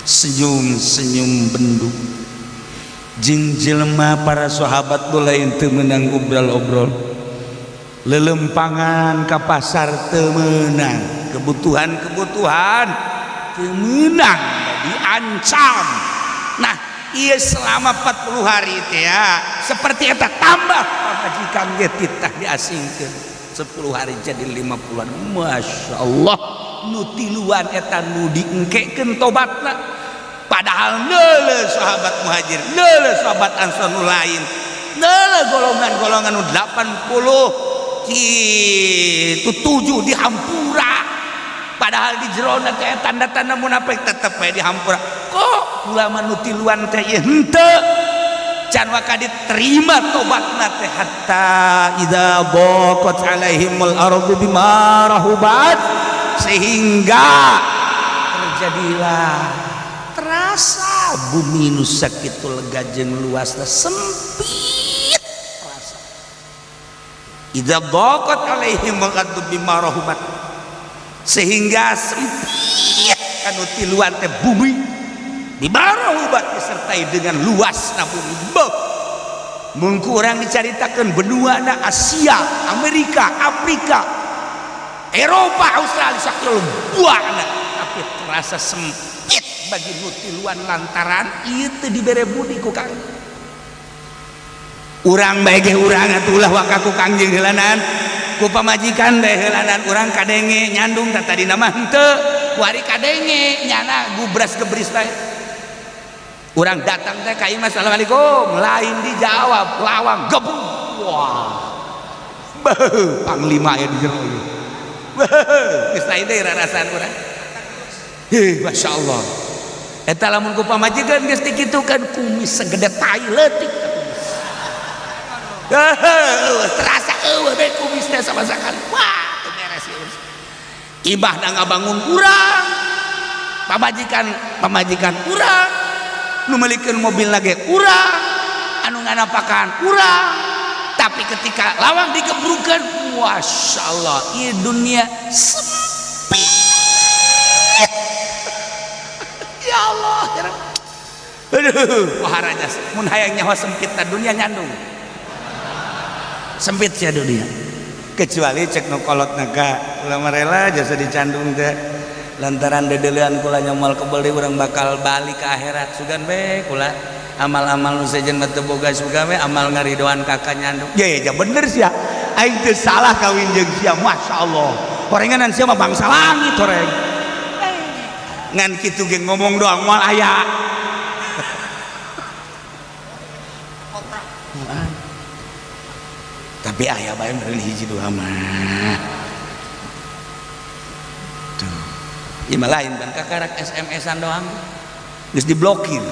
Speaker 1: Senyum-senyum bendu jeung jelema para sahabat teh lain teu meunang obrol-obrol, lelempangan ka pasar teu meunang, kebutuhan teu meunang, diancam. Nah ieu selama 40 hari teh ya seperti eta tambah pamajikan ge titah diasingkeun 10 hari jadi 50-an. Masya Allah nu tiluan eta nu diengkekeun tobatna. Padahal neule sahabat muhajir, neule sahabat ansor nu lain, neule golongan-golongan nu 80 kitu 7 dihampura. Padahal di jerona teh tanda-tanda munafik tetep we dihampura. Kok ulama nu tiluan teh ieu henteu can waka diterima tobatna teh hatta idza baqat alaihimul ardu bima rahubat, sehingga terjadilah terasa bumi nu sakitu lega jeung luasna sempit terasa. Idza baqat alaihimul ardu bima rahubat, sehingga sempit kanu tiluan teh bumi bima rahubat disertai dengan luasna bumi. Mungku urang dicaritakeun benua na Asia, Amerika, Afrika, Eropa, Australia sakitu buana, tapi terasa sempit bagi nutiluan lantaran itu dibere budi ku Kang. Urang bae ge urang atuh ulah waka ku Kang jeung heulanan ku pamajikan teh heulanan urang kadenge nyandung tadi nama henteu ku ari kadenge nyana gubras gebris bae. Urang datang teh ka imah assalamualaikum lain dijawab lawang gebung. Wah beuh panglima aya di jero ieu. Beuh geus lain deui rarasaan urang. Masya Allah. Eta lamun ku pamajikan geus dikitukeun kumis segede tai leutik. Terasa eueuh bae kumis teh sama sakali. Wah, teu beres ieu. Imah da ngabangun urang. Pamajikan urang. Nu meulikeun mobil lage urang. Anu nganapakan urang. Tapi ketika lawang digebrukeun, Masya Allah, ieu dunia sepi. Ya Allah, aduh, waharaja mun hayang nyawa sempit na dunia nyandung. Sempit sia dunia. Kecuali cek nu kolot naga, ulah rela jasa dicandung teh. Lantaran dedeulean kula nyamal kebel deui urang bakal balik ke akhirat sugan we kula. Amal-amal nu sejen mah teu boga suga we, amal ngaridoan kakak nyandung. Ya bener sia. Aing teu salah kawin jeung sia, masyaallah. Horenganan sia mah bangsa langit horeng. Ngan kitu ge ngomong doang moal aya. Tapi aya bae meureun hiji dua mah. Tuh. Ieu mah lain ban kakarak SMS-an doang. Geus diblokir.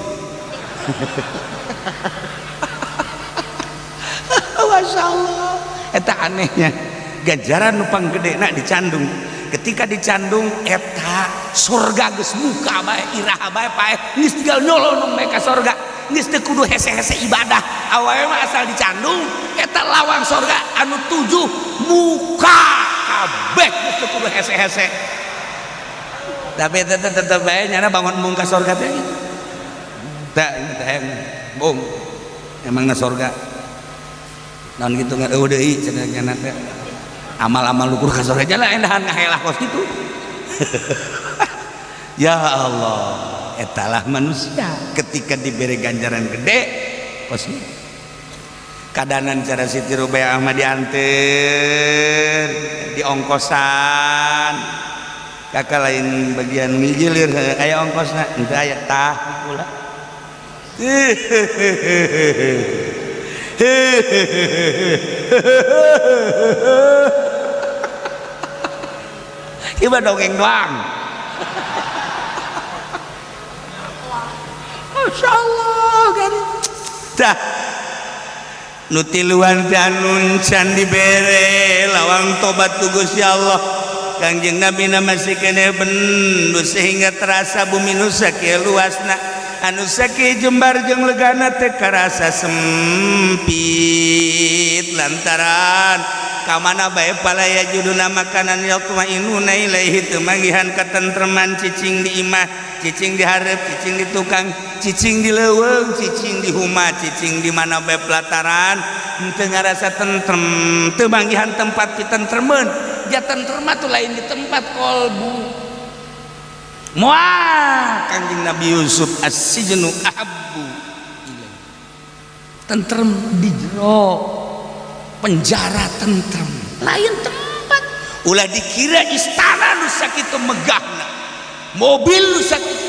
Speaker 1: Masyaallah. Eta anehnya. Ganjaran nu panggedena dicandung. Ketika dicandung eta surga geus muka bae iraha bae pae geus tinggal nyolong bae ka surga geus teu kudu hese-hese ibadah awewe mah asal dicandung eta lawang surga anu 7 muka kabeh geus teu kudu hese-hese. Tapi tetep bae nyana bangun embung ka surga teh tah hayang bung emangna surga naon kitu ngeueuh deui cenah nyana teh amal-amal lukur ka surga jalan endahan ngahelah kos kitu. Ya Allah, etalah manusia ketika diberi ganjaran gede kos kadanan cara Siti Rubaiyah mah dianter di ongkosan kakak lain bagian mijilir aya ongkosna henteu aya tah pula. Iba dongeng doang. Masya Allah kan. Dah nutiluan danun can dibere lawang tobat ku Gusti Allah. Kangjeng Nabi masih kene bendu sehingga terasa bumi nu sakieu luasna anu sakieu jembar jeung legana teu karasa sempit lantaran kamana bae palaya juduna makanan yatmainuna ilaihi teu manggihan katentreman cicing di imah cicing di hareup cicing di tukang cicing di leuweung cicing di huma cicing di mana bae pelataran teu ngarasa tentrem teu manggihan tempat pitentremeun ja tentrem tuh lain di tempat kolbu moal Kanjeng Nabi Yusuf as-sijnu ahabbu ilaihi tentrem di jero penjara tentrem lain tempat ulah dikira istana nu sakitu megahna mobil nu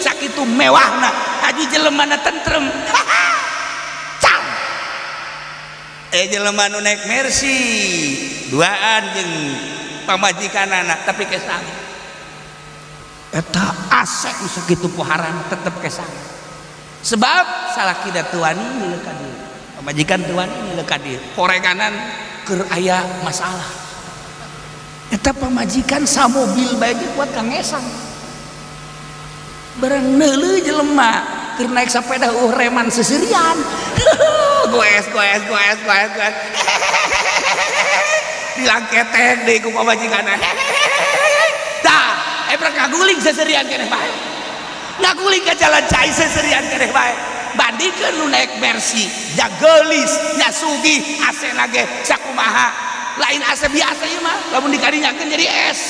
Speaker 1: sakitu mewahna haji jelemana tentrem cam jelema nu naik Mercy duaan jeung pamajikanana tapi kesang eta asek nu sakitu poharan tetep kesang sebab salah kida tuani milu kadir pamajikan tuani milu kadir korenganan keur aya masalah eta pamajikan samobil bae kuat kangesan barang neuleuh jelema keur naik sepeda reman seserian goes dilangketek deui ku pamajikanna tah pernah ngaguling seserian keneh bae ngaguling ka jalan cai seserian keneh bae bandingkeun nu naik Mercy nya geulis nya sugih asena ge sakumaha lain AC biasa ieu mah lamun dikarinyakeun jadi es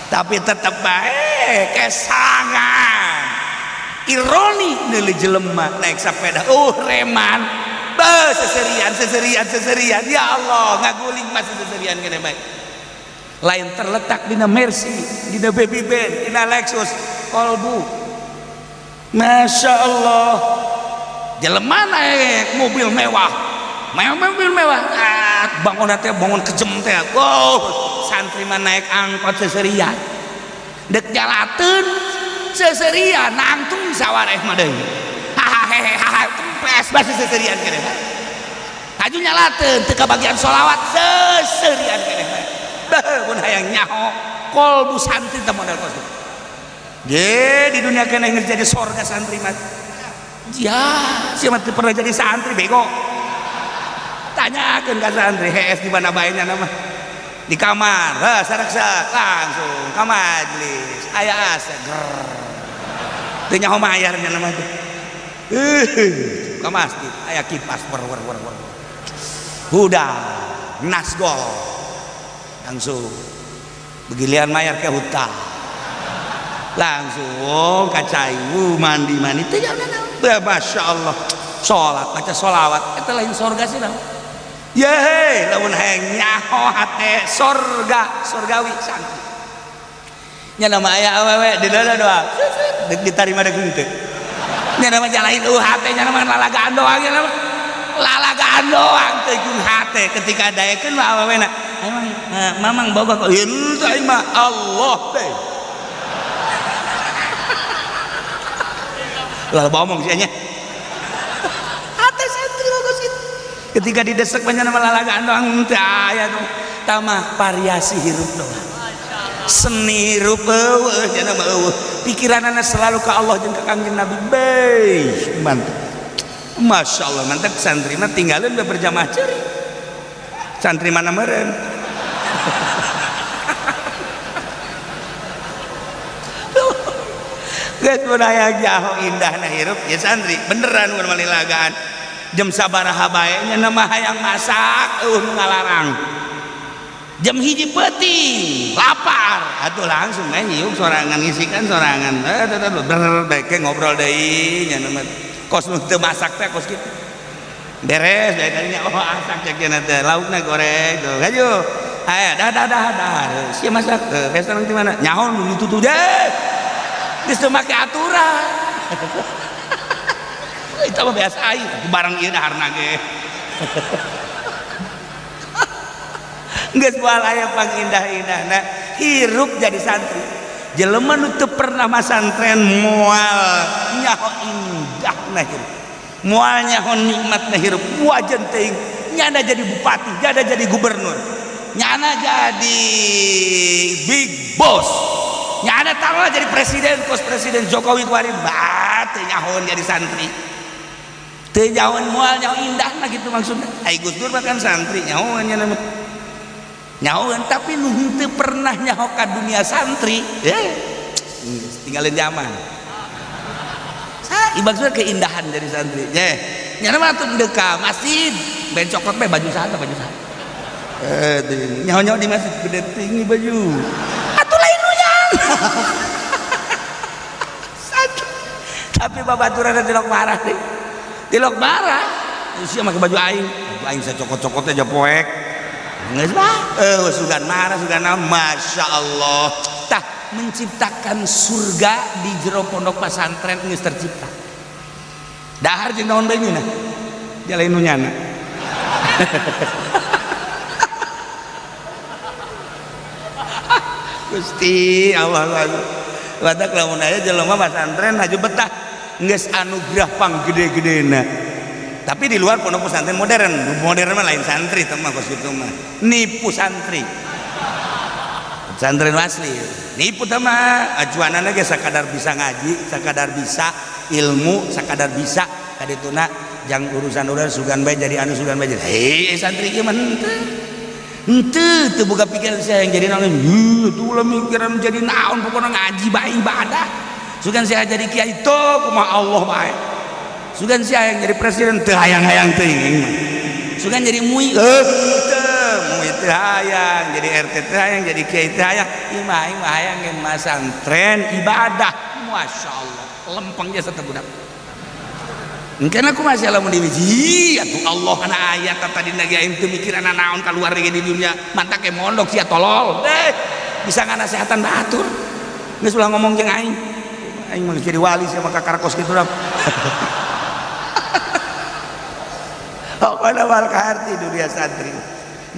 Speaker 1: tapi tetep bae kesangan ironi neuleuh jelema naik sepeda reman seserian ya Allah ngaguling masih seserian keneh bae lain terletak dina Mercy dina Baby Ben dina Lexus kolbu Masya Allah jelema naik mobil mewah bangun teh bangun kejem teh santri mah naik angkot seserian dek jalateun seserian nangtung sawareh mah deui hahaha tempes basa seserian keneh bae haju nyalateun teu kabagian sholawat seserian keneh bae mun hayang nyaho kolbu santri teh model kos ge di dunia kena yang jadi sorga santri mah ya siapa tuh pernah jadi santri bego tanyakan ke santri di mana baiknya nama di kamar saraksa langsung ke majlis aya asa teu nyaho mayarnya nama teh ke masjid aya kipas wer huda nasgol langsung begilian mayar ke hutan langsung kacai mandi teh ya Masya Allah sholat baca sholawat itu lain sorga sih dong yeay lamun hayang nyaho hate sorgawi santri nya nama aya awewe di doa diterima deh gitu nya nama jalain hate nya nama lalagaan doang nya nama lalagaan doang teh kun hate ketika daekeun mah awewena emang mamang boga kok henteu mah Allah teh lalu ngomong sianya hati santri bagus itu ketika didesek banyak nama lalagaan doang aya tuh tamah variasi hirup doang seni hirup eueuh cenah mah eueuh pikiranana selalu ke Allah jeung ka Kangjeng Nabi bae mantap Masya Allah mantap santri mah tinggalin udah berjamaah ceuri santri mana meureun geus budaya jauh indah na hirup ya santri beneran mun malilagaan jam sabaraha bae nya mah hayang masak ngalarang jam hiji peuting lapar atuh langsung hiup sorangan ngisikan sorangan bae ngobrol deui nya mah kos nu teu masak teh kos kitu beres bae kalinya asak cek cenah teh laukna goreng tuh haju aya dah sia masak restoran di mana nyaho nu ditutu deh geus teu make aturan itu mah biasa aja barang ieu daharna ge geus moal aya pangindah-indahna hirup jadi santri jelema nu teu pernah masantren moal nyaho indahna hirup moal nyaho nikmatna hirup wajan teuing nyana jadi bupati nyana jadi gubernur nyana jadi big boss nyana taruhlah jadi presiden kos presiden Jokowi kemarin teu nyahon jadi santri teu nyahon moal nyaho indahna gitu maksudnya ai Gus Dur mah kan santri nyahoan nya nama nyahoan tapi nu henteu pernah nyaho ka dunia santri tinggalin zaman ibaratnya keindahan jadi santri nyana mah tuh deka masjid ben cokot be baju saha nyaho-nyaho di masjid gede tinggi baju atuh lain nu nyang tapi babaturan tilok marah deh tilok marah sia make baju aing saya cokot-cokot aja poek geus bah sugan marah sugan masya Allah tah menciptakan surga di jero pondok pesantren geus tercipta dahar jeung naon deui na jalain nu nyana Gusti Allah wadak lamun aya jelema pesantren haju betah geus anugerah panggede-gedena tapi di luar pondok pesantren modern mah lain santri teh mah kos kitu mah nipu santri pesantren asli nipu teh mah ajuanana ge sakadar bisa ngaji sakadar bisa ilmu sakadar bisa kadituna jang urusan urang sugan bae jadi anu sugan bae jadi santri ieu mah henteu teu boga pikiran saya yang jadi naon tuh ulah mikiran jadi naon pokona ngaji bae ibadah sugan saya jadi kiai teu kumaha Allah bae sugan saya yang jadi presiden teu hayang-hayang teuing sugan jadi mui teu hayang jadi RT teu hayang jadi kiai teu hayang imah hayang ge masantren ibadah masya Allah lempeng jasa teu budak engkeun aku masih lamun diwiji atuh Allah kana ayat tadi ge aing teu mikirana naon kaluar di dunia mantap ke mondok sia tolol bisa nganasehatan batur geus ulah ngomong jeung aing mah jadi wali sia mah kakarkos kitu dah pokoknya wal kaharti dunia santri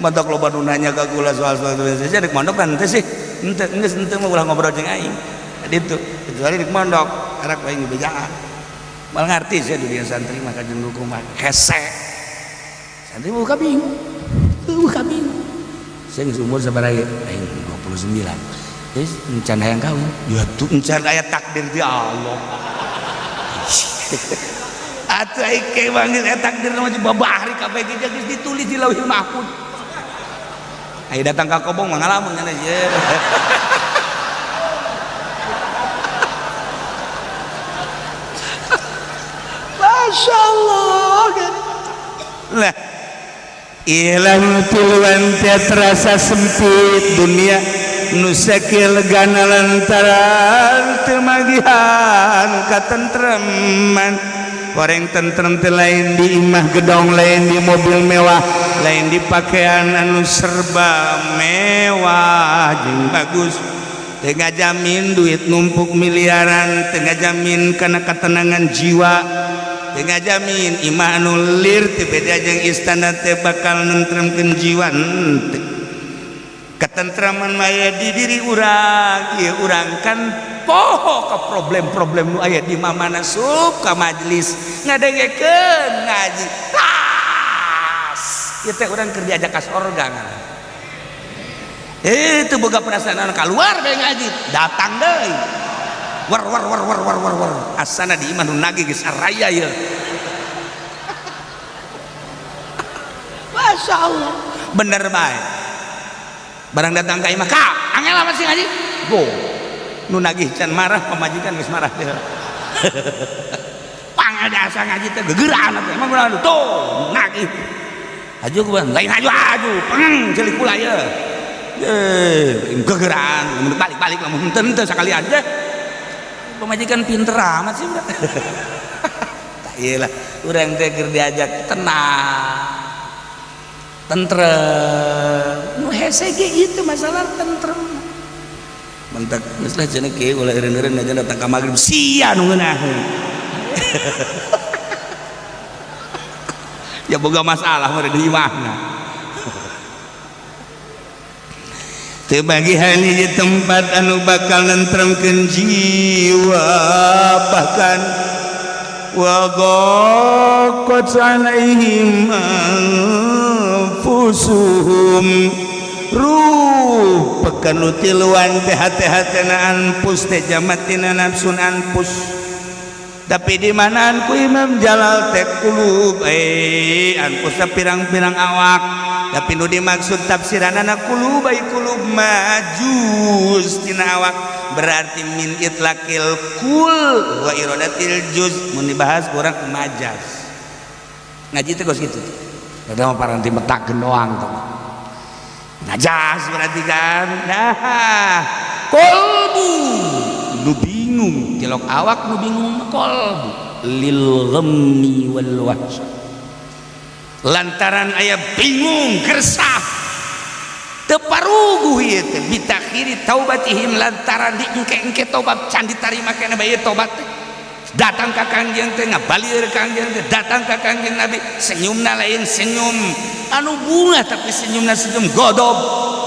Speaker 1: mondok loba nu nanya ka kula soal-soal Indonesia di mondok kan teh sih henteu mah ulah ngobrol jeung aing ditu kecuali di mondok arak bae ngibejaan mal ngarti saya dunia santri maka jeung hukum hese santri buka bingung saya geus umur sabaraha aing 29 geus encan hayang kawin ya tuh encan aya takdir ti Allah atuh aing ke manggil takdir mah babahri kabeh geus ditulis di Lauhul Mahfuz aing datang ka kobong mah ngalamun cenah ye Masya Allah lah ilang tuluan teh terasa sempit dunia nusakil gana lantaran temagihan katentreman orang tentrem teh lain di imah gedong lain di mobil mewah lain di pakaian anu serba mewah jeung bagus teu ngajamin duit numpuk miliaran teu ngajamin kana katenangan jiwa teu ngajamin imah anu lir teu beda jeung istana teh bakal nentremkeun jiwa teu katentraman aya di diri urang ieu urang kan poho ka problem-problem nu aya di mamana sup ka majelis ngadengekeun ngaji tas ieu teh urang keur diajak ka sorga ngaran itu boga perasaan keluar bae ngaji datang deui war asana di imah nu nagih geus araya ieu Masya Allah bener bae barang datang ka imah ka angel apa sih ngaji go nu nagih can marah pamajikan geus marah teh pangada asa ngaji teh gegeran atuh emang urang tuh nagih aju ku lain aju peng celik kula ieu gegeran balik-balik lamun henteu sakalian teh pamajikan pinter amat sih udah tak iyalah urang teh keur diajak tenang tentrem nu hese ge itu masalah tentrem mentak geus lah cenah kieu ulah eureun-eureun aja datang ka magrib sia nu ngeunaheun ya boga masalah mah di imahna teu bagian di tempat anu bakal nentremkeun jiwa bahkan wa ghaqat alaihim anfusuhum ruh pekan utiluan teh hati-hatina anfus teh jamatina nafsun anfus Tapi di mana ku Imam Jalal teh kulub anku sapirang-pirang awak tapi nu dimaksud tafsiranana kulub kulub majus tina awak berarti min itlaqil kul wa iradatil juz mun dibahas kurang majas ngaji teh geus kitu ada mah paranti metakeun doang tuh majas berarti kan nah kolbu nu bingung tilok awak nu bingung kolbu lil ghammi wal wahsy lantaran aya bingung gersah teu paruguh ieu teh bitakhiri taubatihim lantaran diengke-engke tobat can ditarima kana bae tobat datang ka Kangjeng teh ngabalieur ka Kangjeng teh datang ka Kangjeng Nabi senyumna lain senyum anu bunga tapi senyumna senyum godob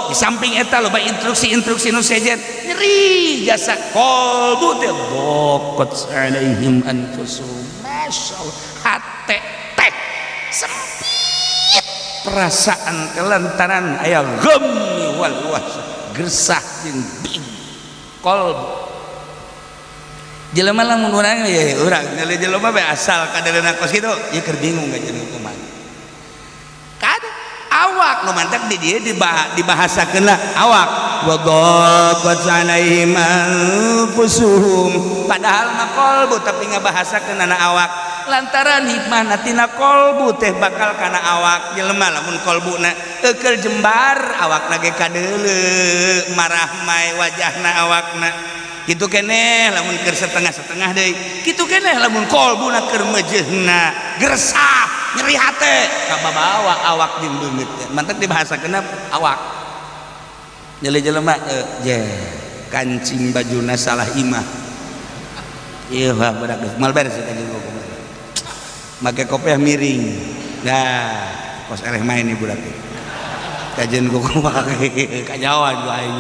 Speaker 1: di samping eta loba instruksi-instruksi nu sejen nyeri jasa kolbu teh bokot alaihim anfusum masyaallah hate teh sempit perasaan kelantaran aya ghammi wal wahsy gersah jeung bingung kolbu jelema lamun urang ya urang ngali jelema bae asal kadelena kos kitu ieu keur bingung gak jeung kumaha kad awak nu mantak di dieu dibahasakeun lah awak wa dhaqat alaihim anfusuhum padahal mah qalbu tapi ngabahasakeun ana awak lantaran hikmah tina qalbu teh bakal kana awak jelema lamun qalbuna keur jembar awakna ge kadeuleu marah mae wajahna awakna kitu keneh lamun keur setengah-setengah deui kitu keneh lamun qalbuna keur mejehna gersah nyeri hate kababawa awak jeung beungeut mantep dibahasakeun awak nyele jelema je kancing bajuna salah imah ieu mah budak geus mal beres ka jeung gua make kopiah miring nah kos eleh main nih budak kajen gua kumaha kajawan gua aing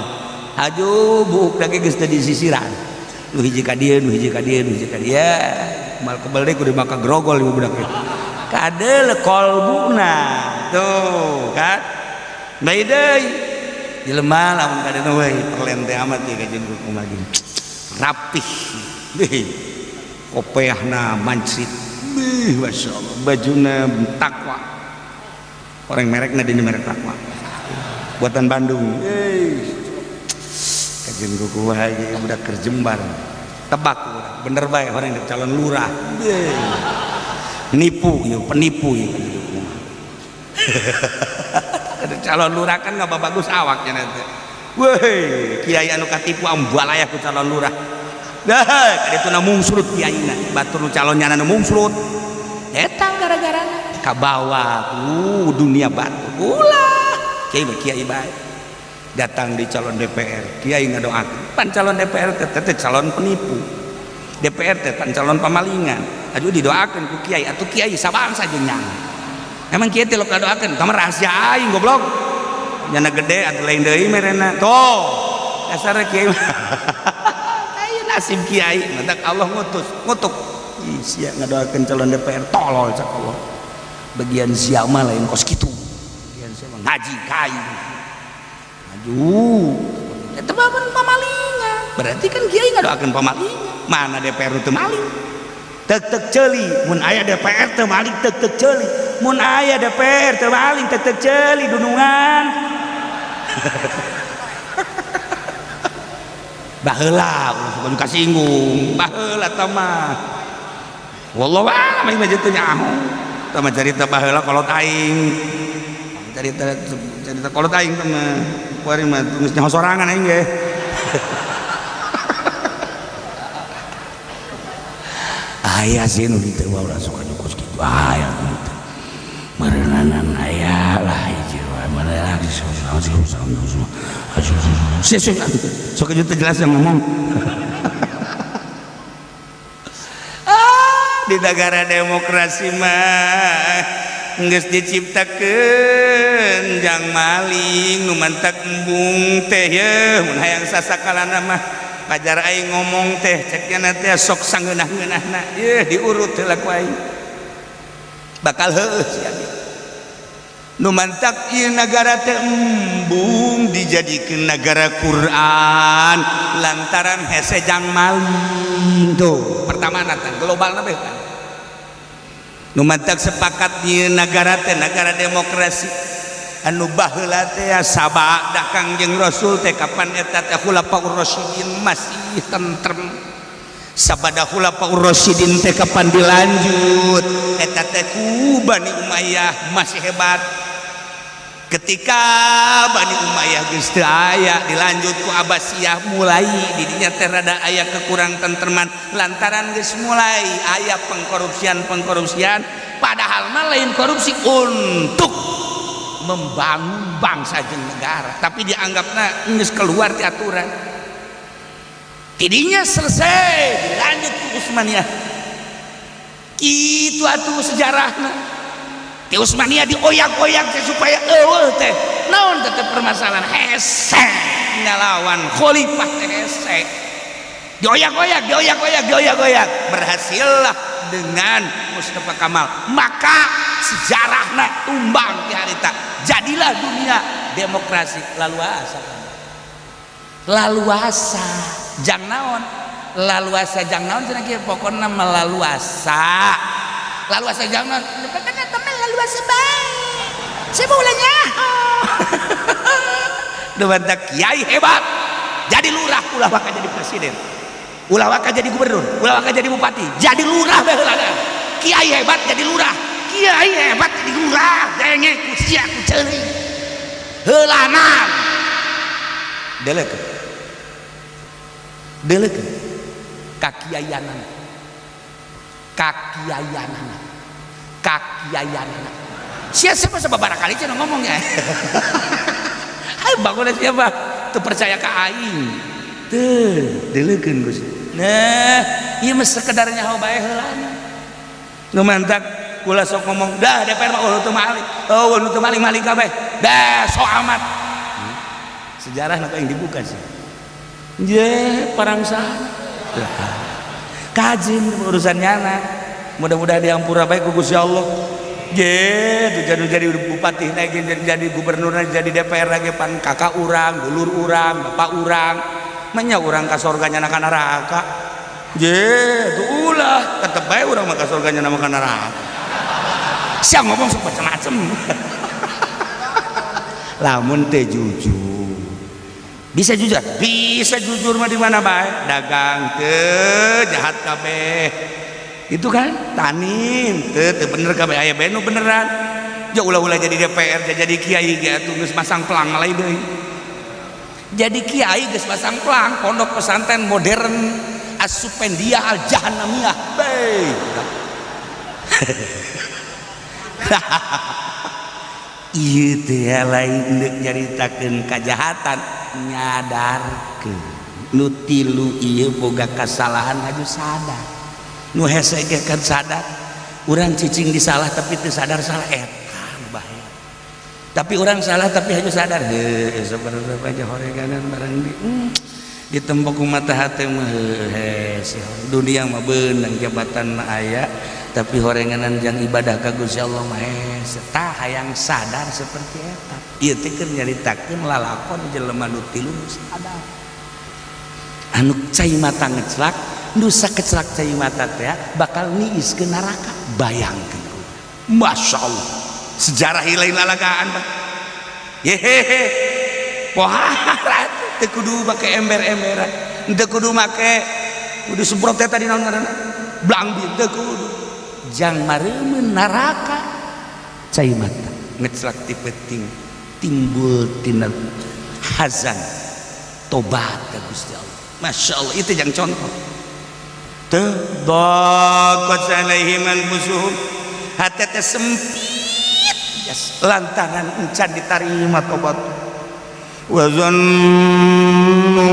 Speaker 1: haju buuk lagi geus teu disisiran nu hiji ka dieu nu hiji ka dieu nu hiji ka dieu mal kebal deui kudu maka grogol ieu budak kadeul qalbuna tuh kan bae deui jelema lamun kadena we perlen teh amat ieu kajen gua kumaha rapih deui kopiahna mancit Masya Allah bajuna takwa orang mereknya di merek takwa buatan Bandung kajian kuku lagi udah kerjembar tebak bener baik orang yang calon lurah nipu ya penipu ya ada calon lurah kan nggak bagus awaknya nanti weh kiai anu katipu ambalaya ku calon lurah dah kada itu na mungsrut kiaina batur calonnya na mungsrut eta gara-gara ka bawah dunia batu ulah kiai bae datang di calon DPR kiai ngadoakeun pan calon DPR teh calon penipu DPR teh pan calon pamalingan aju didoakeun ku kiai atuh kiai sabangsa jeung nyang emang kiai teh lo ngadoakeun kamar rahasia aing goblok nyana gede atuh lain deui merena toh dasar kiai nasib kiai mentak Allah ngutuk sia ngadoakeun calon DPR tolol cak Allah bagian siapa lain kos kitu bagian siapa ngaji kai maju eta mah pamalingan berarti kan kiai ngadoakeun pamalingan mana DPR teu maling tek ceuli mun aya DPR teu maling tek ceuli mun aya DPR teu maling tek ceuli dunungan baheula ulah suka kasinggung baheula tah mah wallahu a'lam ieu mah teu nyaho tah mah carita baheula kolot aing carita kolot aing tah mah kuari mah geus nyaho sorangan aing ge aya sih nu dieu urang suka nyukos kitu aya kitu marenanan aya lah hiji mana lagi sok juta jelas yang ngomong di negara demokrasi mah geus diciptakeun jang maling nu mantak embung teh ye mun hayang sasakalana mah pajar aing ngomong teh cekna teh sok sangeunah-ngeunahna ye diurut heula ku aing bakal heueuh sia nu mantak ieu nagara teh embung dijadikeun negara Quran lantaran hese jang maling tuh pertama teh global teh kan nu mantak sepakat ieu negara teh negara demokrasi anu baheula teh sabak da Kangjeng Rasul teh kapan eta teh khulafaur rasyidin masih tentrem sabada khulafaur rasyidin teh kapan dilanjut eta teh ku Bani Umayyah masih hebat ketika Bani Umayyah geus teu aya dilanjut ku Abbasiyah mulai di dinya teh rada aya kekurang tentreman lantaran geus mulai aya pengkorupsian padahal mah lain korupsi untuk membangun bangsa jeung negara tapi dianggapna geus keluar ti aturan tidinya selesai dilanjut ku Utsmaniyah kitu atuh sejarahna ti Utsmaniyah dioyak-oyak teh supaya eueuh teh naon teh permasalahan hese ngalawan khalifah teh hese dioyak-oyak berhasillah dengan Mustafa Kamal maka sejarahna tumbang ti harita jadilah dunia demokrasi laluasa jang naon cenah kieu pokona melaluasa jang naon pokona temen laluasa bae saya mau ulanya dewan kiai hebat jadi lurah ulah waka jadi presiden ulah waka jadi gubernur ulah waka jadi bupati jadi lurah baheula kiai hebat jadi lurah kiai hebat jadi lurah denge ku sia ku ceuring heulanan delekeun kakiayanana siapa barangkali cenah ngomongnya bangun siapa tuh percaya ke aing teu delekeun Gus nah ieu mah sekedarnya hau bae heulana nu mantak kula sok ngomong dah DPR mah nu teu maling kabeh dah so amat sejarah apa yang dibuka sih ye parang sah kajin urusannya anak mudah-mudahan diampura baik ku Gusti Allah ye jadi bupati naik jadi gubernur jadi DPR lagi pan kakak urang dulur urang bapak urang manya urang ka sorganya na neraka ye tuh ulah tetep bae urang mah ka sorganya na neraka sia ngomong sok macam-macam lamun teh jujur bisa jujur mah di mana bae dagang teu jahat kabeh itu kan tanin teu bener kabeh aya bae nu beneran ja ulah-ulah jadi DPR jadi kiai ge atuh geus masang pelang lain deui jadi kiai geus masang pelang pondok pesantren modern As-Supendiyah Al-Jahannamiyah bae ieu teh lain nyaritakeun kajahatan nyadarkeun nu tilu ieu boga kasalahan aju sadar nu hese ge kan sadar urang cicing disalah tapi teu sadar salah eta bahaya tapi urang salah tapi aju sadar heuh sabarang aja horeganan barang ditembok ku mata hate mah hese dunia mah beunang jabatan mah aya tapi horenganan jang ibadah ka Gusti Allah mah hese tah hayang sadar seperti eta ieu teh keur nyaritakeun lalakon jelema nu tilu sadar anu cai mata ngeclak nusa keclak cai mata teh bakal niis ke neraka bayangkeun Masya Allah sejarah lain lalagaan bah yehehe pohara teu kudu make ember-emberan teu kudu make kudu semprot teh tadi naon ngaranna blangbi teu kudu jang mareumeun neraka cai mata ngeclak ti peuting timbul tina hazan tobat ka Gusti Allah Masya Allah itu yang contoh teu daqat alaihim anfusuhum hati teh sempit lantaran encan ditarima tobat wa zannu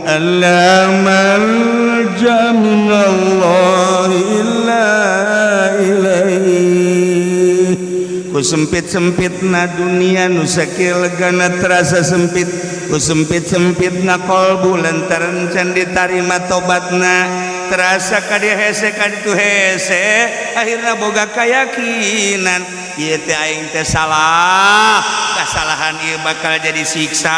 Speaker 1: alla malja minallahi illa ilaihi ku sempit-sempitna dunia nu sakieu legana terasa sempit ku sempit-sempitna qalbu lantaran can ditarima tobatna terasa ka dia hese ka ditu hese akhirna boga kayakinan ieu teh aing teh salah, kasalahan ieu bakal jadi siksa.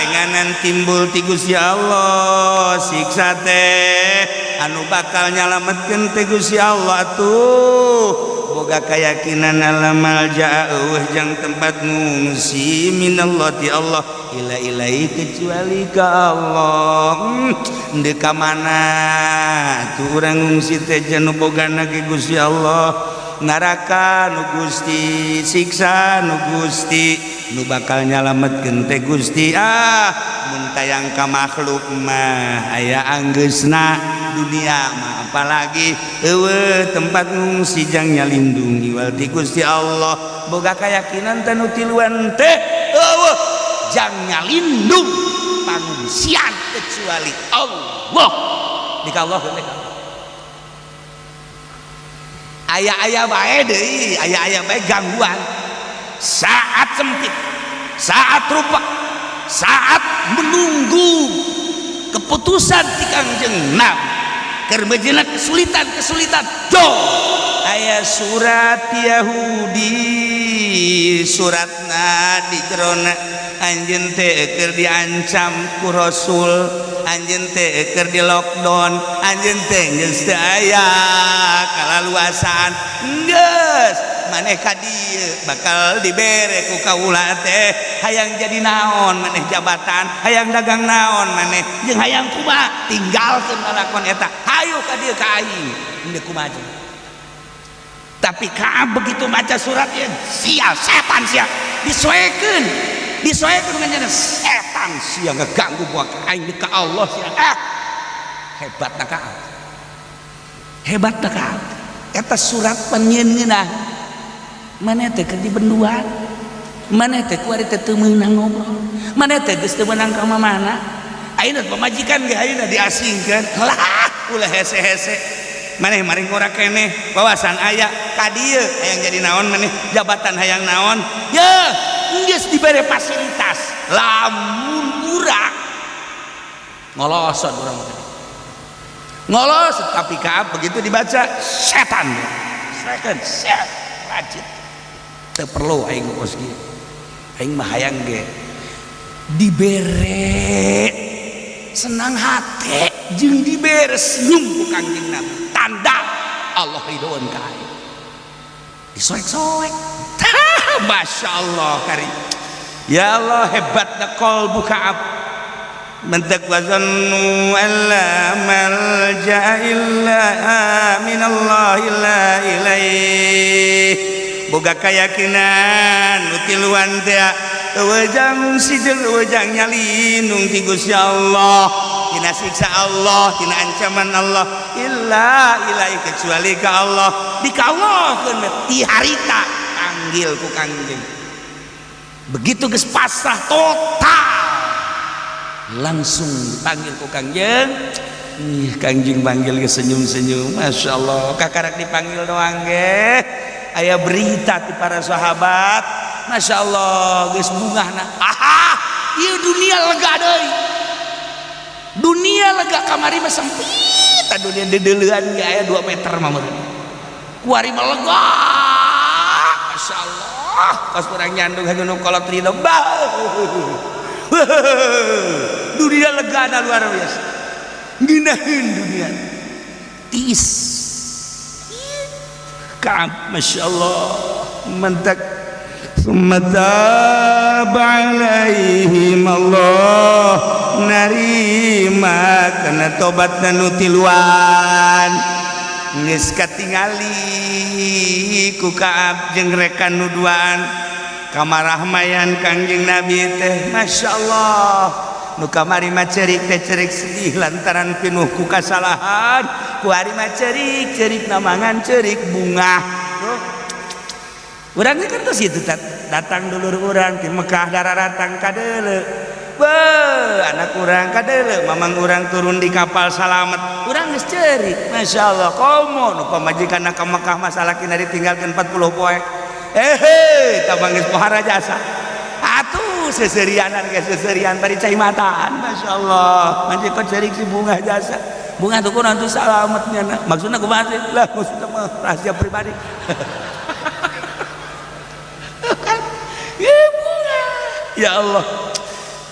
Speaker 1: Gorenganan timbul ti Gusti Allah, siksa teh anu bakal nyalametkeun teh Gusti Allah tuh. Boga keyakinan alamal jauh jang tempat ngungsi minallah ti Allah ila ilai kecuali ka Allah. Deuk ka mana tuh urang ngungsi teh janu bogana ke Gusti Allah, neraka nu Gusti, siksa nu Gusti, nu bakal nyalametkeun teh Gusti. Mun tayang ka makhluk mah aya anggeusna dunia mah, apalagi eueuh tempat ngungsi jang nyalindungi wal ti Gusti Allah. Boga keyakinan teh nu tiluan teh eueuh jang nyalindung pangungsian kecuali Allah. Dikallahkeun teh aya-aya bae deui, aya-aya bae gangguan saat sempit, saat rupa, saat menunggu keputusan ti Kangjeng Nabi keur bejeuna kesulitan do aya surat Yahudi, suratna di jerona anjeun teh keur diancam ku Rasul, anjeun teh keur di lockdown, anjeun teh geus teu aya kalaluasaan, geus maneh ka dieu bakal dibere ku kaula teh hayang jadi naon maneh jabatan, hayang dagang naon maneh jeung hayang kumaha tinggalkeun lalakon eta, hayu ka dieu ka aing henteu kumaha. Tapi Kaab begitu baca suratnya sial setan sia disoekeun dengan setan sia ngeganggu buat aing ka Allah sia. Hebatna Kaab eta surat panyeungeunah maneh teh keur dibenduan, maneh teh kuari teh teu meunang ngobrol, maneh teh geus teu meunang ka mamana, ayeuna pamajikan ge ayeuna diasingkeun lah ulah hese-hese maneh mari ngora keneh wawasan aya ka dieu hayang jadi naon maneh jabatan hayang naon ye geus dibere fasilitas. Lamun urang ngolosot urang ngolos, tapi Kaab begitu dibaca setan set rajin teu perlu aing ngos kieu, aing mah hayang ge dibere senang hati jeung dibere senyum ku Kangjeng Nabi, tanda Allah ridhoan ka aing disoek-soek. Masya Allah karim, ya Allah hebatna qalbu Kaab. Mentek wazannu alla malja illa minallahi la ilaih. Boga keyakinan utiluan teh wajang sidel wajang nyalindung ti Gusti Allah tina siksa Allah, tina ancaman Allah, illa ilaih kecuali ka Allah. Dikallahkeun ti harita panggil ku Kangjeng, begitu geus pasrah total langsung dipanggil ku Kangjeng. Kangjeng panggil ge senyum-senyum, masya Allah. Kakarak dipanggil doang ge aya berita ti para sahabat, masya Allah geus bungahna. Ieu dunia lega deui, dunia lega kamari mah sempit, dunia dedeleuan ge aya 2 meter mah meureun kuari mah lega, masya Allah. Pas urang nyandung hanu kolot ridho dunia legana luar biasa, ngeunaheun dunia tiis Kaab, masya Allah. Mentak summatab alaihim Allah narima kana tobatna nu tiluan geus katingali ku Kaab jeung rekan nu duaan kamarahmayan Kangjeng Nabi teh, masya Allah. Nu kamari mah cerik teh cerik sedih lantaran pinuh ku kasalahan, ku ari mah cerik namangan cerik bunga. Urang teh kan tos kitu datang dulur urang ti Mekah dararatang ka deuleu. Anak urang ka deuleu, mamang urang turun di kapal salamet. Urang geus cerik, masya Allah. Komo nu pamajikanna ka Mekah masalahna ditinggalkeun 40 poe. Tabang geus pohara jasa. Atuh seserianan ge seserian bari cai mataan, masya Allah. Manjing kok cerik si bunga jasa. Bunga tuh kunaon tuh salametnya. Maksudna kumaha sih? Lah maksudna mah rahasia pribadi. Ya Allah.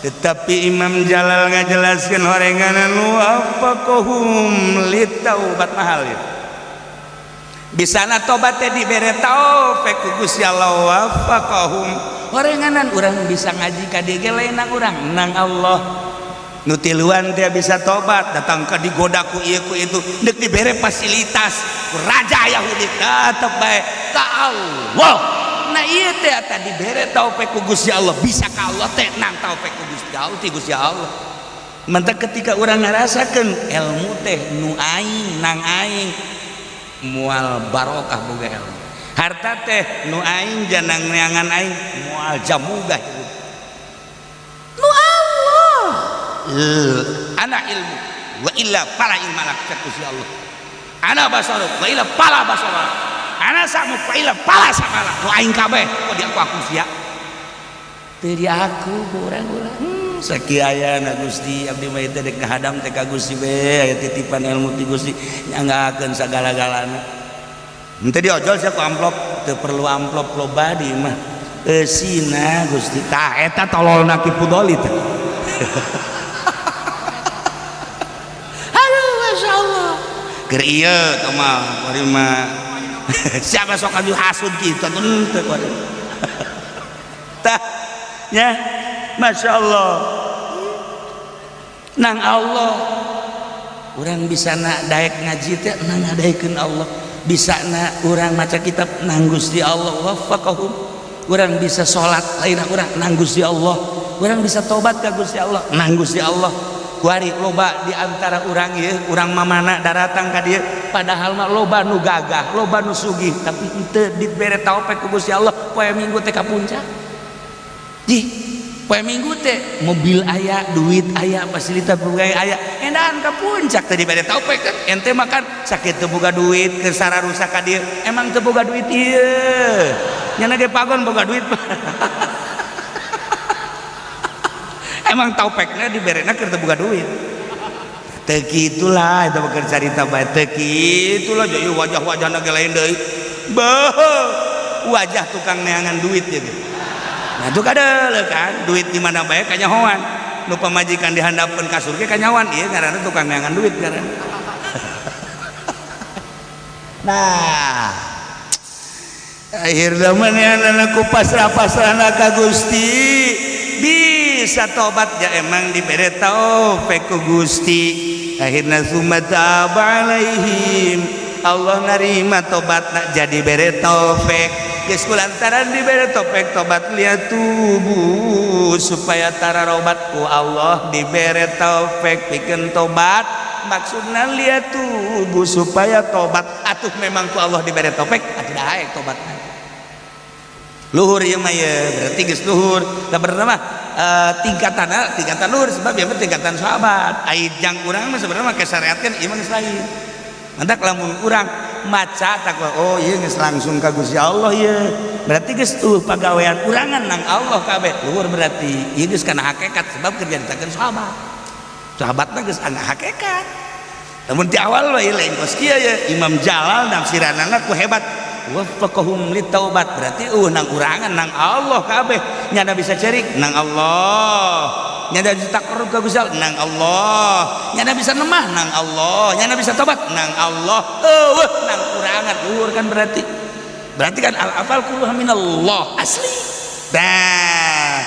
Speaker 1: Tetapi Imam Jalal ngajelaskeun horenganan wafaqahum litaubat mahal ya. Bisana tobat teh dibere taufik ku Gusti Allah wafaqahum. Horenganan urang bisa ngaji ka dieu ge lain nang urang, nang Allah. Nu tiluan teh bisa tobat datang ka digoda ku ieu ku itu deuk dibere fasilitas ku raja Yahudi tetep bae ka Allah. Nah iya teh eta dibere taufik ku Gusti Allah bisa ka Allah teh nang taufik ku Gusti Allah ti Gusti Allah. Mantap ketika urang ngarasakeun ilmu teh nu aing nang aing mual barokah boga ilmu. Harta teh nu aing janang neangan aing mual jamugah hirup. Nu Allah. Ana ilmu wa illa pala ilmalak cek Gusti Allah. Ana basaruk wa illa pala basara. Ana samu wa illa pala sakala. Nu aing kabeh kok di aku sia. Teu di aku urang-urang. Sakieu ayana Gusti abdi mah teh dek ngahadam teh ka Gusti we aya titipan ilmu ti Gusti nyanggakeun sagala-galana. Henteu diojol sia ku amplop teu perlu amplop loba di mah. Eusina Gusti tah eta tololna ki Fudoli teh. Aduh masyaallah. Keur ieu tah mah bari mah siapa sok aju hasud kitu teu bari. Tah nya Masya Allah nang Allah orang bisa nak daek ngaji teh nang ngadaikeun Allah bisa nak orang maca kitab nang Gusti Allah wafaqahum orang bisa sholat lain orang nang Gusti Allah orang bisa tobat ka Gusti Allah nang Gusti Allah kuari loba di antara orang ieu urang mamana daratang ka dieu padahal mah loba nu gagah loba nu sugih tapi teu dibere taufik ku Gusti Allah poe Minggu teh ka puncak ji poe Minggu teh mobil aya duit aya fasilitas berbagai aya endahan ka puncak teh dibere taufik kan ente makan sakit teu boga duit keur sararusak ka dieu emang teu boga duit ieu nya ge pagon boga duit emang taufekna diberena keur teu boga duit teu kitulah eta keur carita bae teu kitulah jadi wajah-wajahna ge lain deui beuh wajah tukang neangan duit ya gitu. Nah itu kadel kan duit di mana bae kanyahoan nu pamajikan dihandapkeun ka surga kanyahoan ieu ngaranna tukang neangan duit ngaranna. Nah akhirna manehna ku pasrah-pasrahna ka Gusti bisa tobat ya emang dibere taufik ku Gusti akhirna sumata alaihim Allah narima tobatna jadi bere taufik geus kulantaran dibere taufik tobat liat tubuh supaya tararobat ku Allah dibere taufik pikeun tobat maksudna liat tubuh supaya tobat atuh memang ku Allah dibere taufik atuh daek tobatna luhur ieu mah ye berarti geus luhur da bener mah tingkatan luhur sebab ieu mah tingkatan sahabat ai jang urang mah sebenarnya mah kesyariatkeun ieu mah geus lain mantak lamun urang maca tak oh ieu geus langsung ka Gusti Allah ieu berarti geus pagawean urangan nang Allah kabeh luhur berarti ieu geus kana hakikat sebab kerja ditakeun sahabatna geus ana hakikat lamun di awal we lain kos kieu ye Imam Jalal nafsiranana ku hebat wafaqahum litaubat berarti nang urangan nang Allah kabeh nyana bisa cerik nang Allah nyana bisa takarrub ka Gusti Allah nang Allah nyana bisa nemah nang Allah nyana bisa tobat nang Allah nang urangan luhur kan berarti kan al-afal kulluha minallah asli dah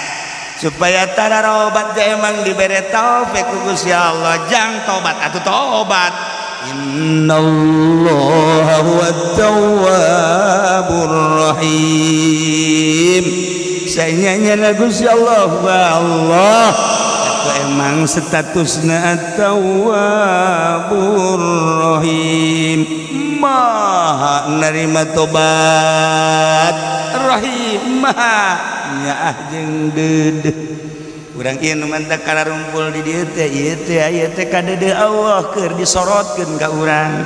Speaker 1: supaya tararobat ja emang dibere taufik ku Gusti Allah jang tobat atuh tobat innallaha huwat tawwabur rahim sayanya Gusti Allah Allah aku emang statusna at-tawwabur rahim maha nerima tobat rahim maha nyaah jeung deudeuh urang ieu nu mantak kalarumpul di dieu teh ieu teh kadede Allah keur disorotkeun ka urang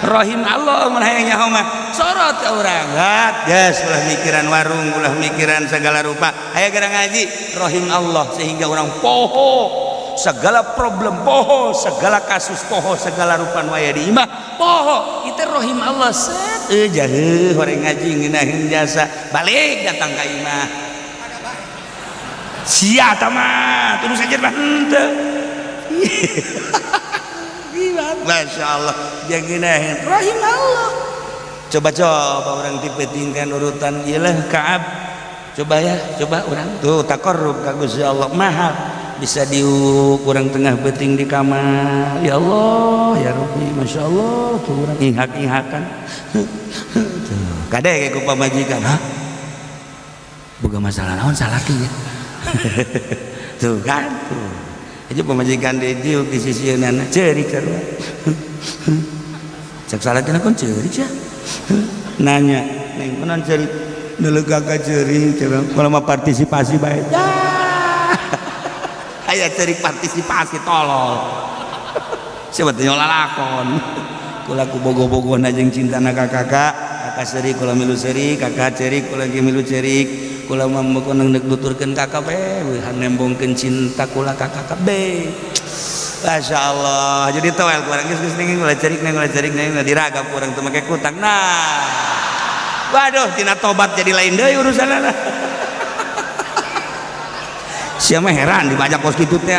Speaker 1: rahim Allah mun hayang nyaho mah sorot ka urang gat geus ulah mikiran warung ulah mikiran segala rupa aya gara ngaji rahim Allah sehingga urang poho segala problem poho segala kasus poho segala rupa nu aya di imah poho itu rahim Allah set jaheuh horeng ngaji ngeunaheun jasa balik datang ka imah sia tama terus saja mah henteu. Masya Allah jangan rahim Allah. Coba orang dipetingkan urutan ialah Kaab. Coba ya, coba orang tuh takarrub ka Gusti Allah mahal bisa diuk orang tengah beting di kamar. Ya Allah ya Rabbi Masya Allah tuh orang ingak-ingakan. Kade kayak ku pamajikan ha boga masalah naon salaki ya. Tuh kan tuh aja pemajikan diuk di sisieunana ceurik sarua. Cek salaki naon ceurik ya. Nanya neng kunaon ceurik neleuk ka ceurik cenah kalau mah partisipasi bae. Aya ceurik partisipasi tolol. Siapa teh lalakon. Kula ku bogo-bogona jeung cintana ka kakak seurik kula milu seurik kakak ceurik kula ge milu ceurik kula mah meukeun neuk nuturkeun kakak bae han nembongkeun cinta kula ka kakak bae. Masya Allah jadi tawel kurang geus ning kula ceurik ning diragap urang teu make kutang. Nah waduh tina tobat jadi lain deui urusanna. Sia mah heran dibajak kos kitu teh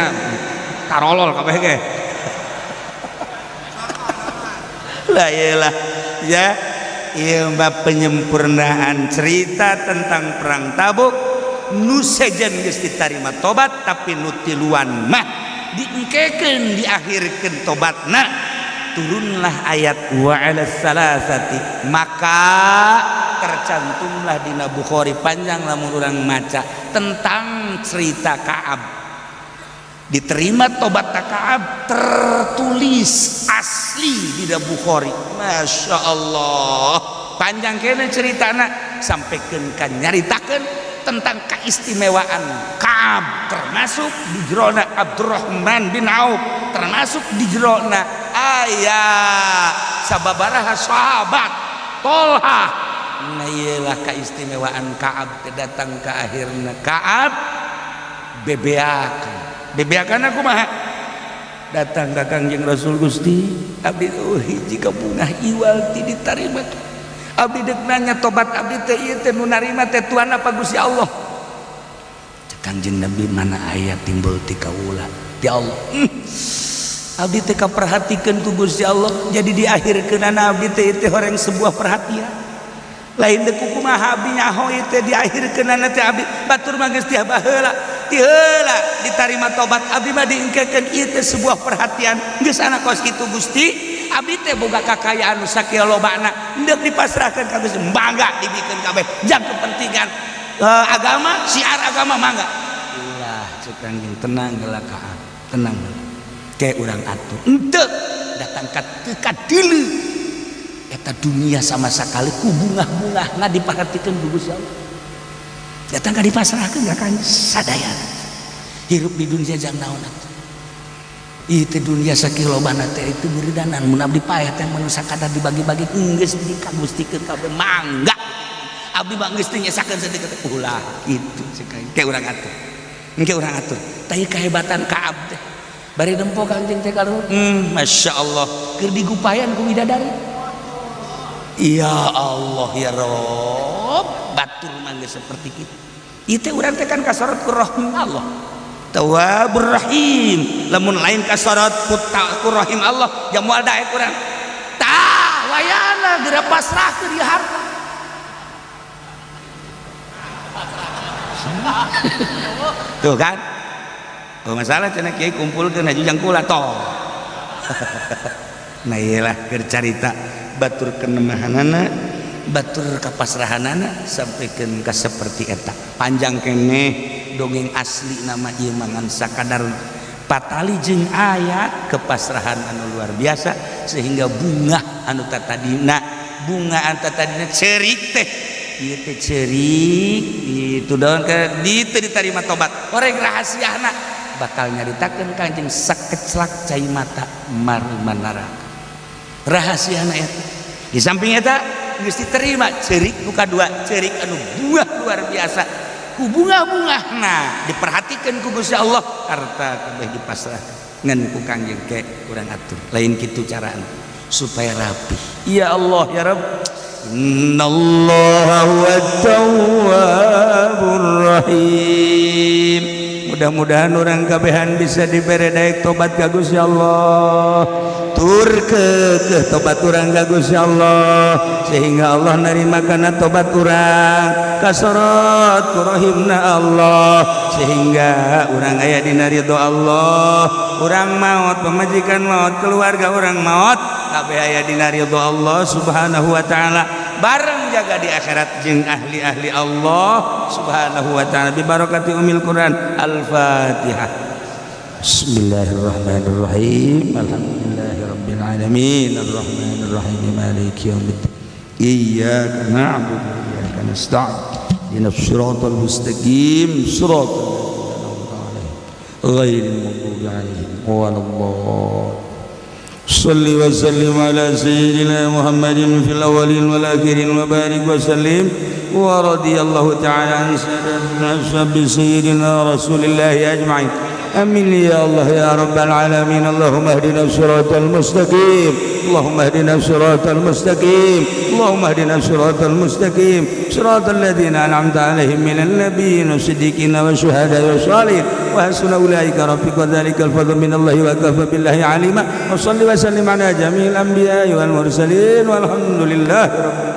Speaker 1: tarolol kabeh ge. La iyalah ya ieu mah penyempurnaan cerita tentang perang Tabuk nu sejen geus ditarima tobat tapi nu tiluan mah diengkekeun diakhirkeun tobatna turunlah ayat wa 'alas salasati maka tercantumlah dina Bukhari panjang lamun urang maca tentang cerita Ka'ab diterima tobat Ka'ab tertulis asli dina Bukhari. Masya Allah panjang kene ceritana sampaikeun ka nyaritakeun tentang keistimewaan Ka'ab termasuk di jerona Abdurrahman bin Auf termasuk di jerona ayat sababaraha sahabat Tolha. Nah iyalah keistimewaan Ka'ab datang ke akhirna Ka'ab bebeakan aku mah datang ka Kangjeng Rasul Gusti abdi hiji kabungah iwal ti ditarima abdi deuk nanya tobat abdi teh ieu teh nu narima teh Tuhan apa Gusti Allah. Kangjeng Nabi mana aya timbul ti kaula ti Allah. Abdi teh kaperhatikeun ku Gusti Allah jadi diakhirkeunana abdi teh teh horeng sebuah perhatian. Lain deuk kumaha abdi nyaho ieu teh diakhirkeunana teh abdi batur mah geus tiah baheula ti heula ditarima tobat abdi mah diengkekeun ieu teh sebuah perhatian geus ana kos kitu Gusti abdi teh boga kakayaan nu sakieu lobana hendak dipasrahkeun ka Gusti bangga dibikeun kabeh jang kepentingan agama syiar agama mangga ulah ceuk Kangjeng tenang geula Ka'ab tenang kayak urang atur henteu datang ka dilu eta dunia sama sekali ku bungah-bungah na diperhatikeun ku Gusti Allah datang ka dipasrahkeun ka Kangjeng sadayana hirup di dunia jang naon atuh ieu teh dunia sakieu lobana teh itu biridanan mun abdi paeh teh mun sakadar dibagi-bagi geus dikagustikeun kabeh mangga abdi mah geus teu nyesakeun sedekah ulah kitu kayak urang atur engke urang atur tah kahebatan Ka'ab teh bari dempo Kangjeng teh kaluhur Masya Allah keur digupayan ku widadari. Ya Allah ya Rob batur mangga seperti kita ieu teh urang teh kan kasorot ku rahim Allah Tawwabur Rahim lamun lain kasorot ku rahim Allah ya moal daek urang tah wayana geura pasrahkeun ieu harta tuh kan oh masalah cenah kiai kumpulkeun hajujang kula tong. Nah iyalah keur carita batur kenemahanana batur kapasrahanana sampaikeun ka saperti eta panjang keneh dongeng asli nama ieu mangan sakadar patali jeung ayat kepasrahan anu luar biasa sehingga bunga anu tatadina ceurik teh ieu teh ceurik itu daun ke ditu ditarima tobat oreng rahasiana bakal nyaritakeun Kangjeng sakeclak cai mata maruman neraka rahasiana eta di samping eta geus diterima ceurik nu kadua ceurik anu buah luar biasa ku bunga-bungahna diperhatikeun ku Gusti Allah harta kabeh dipasrahkeun ngan ku Kangjeng ke urang atur lain kitu carana supaya rapi ya Allah ya Rabb innallaha huwat tawwabur rahim mudah-mudahan orang kabehan bisa diberi daek tobat ka Gusti Allah, tur ke tobat urang ka Gusti Allah, sehingga Allah narima kana tobat urang, kasorot kurahimna Allah, sehingga urang aya dina ridho Allah, urang maut pemajikan maut keluarga urang maut kabeh aya dina ridho Allah subhanahu wa ta'ala, bareng jaga di akhirat jeung ahli-ahli Allah subhanahu wa ta'ala bi barakati umil Quran. Al-Fatihah. Bismillahirrahmanirrahim. Alhamdulillahirabbil alamin arrahmanir rahim maliki yaumiddin iyyaka na'budu wa iyyaka nasta'in ihdinas siratal mustaqim siratal ghairil maghdubi 'alaihim waladdallin. صل وسلم على سيدنا محمد في الأولين والآخرين وبارك وسلم ورضي الله تعالى عن سادتنا أصحاب سيدنا رسول الله أجمعين. آمين يا الله يا رب العالمين. اللهم اهدنا الصراط المستقيم، اللهم اهدنا الصراط المستقيم، اللهم اهدنا الصراط المستقيم، صراط الذين أنعمت عليهم من النبيين والصديقين والشهداء والصالحين وحسن أولئك رفيقا وذلك الفضل من الله وكفى بالله عليما. وصل وسلم على جميع الأنبياء والمرسلين والحمد لله رب العالمين.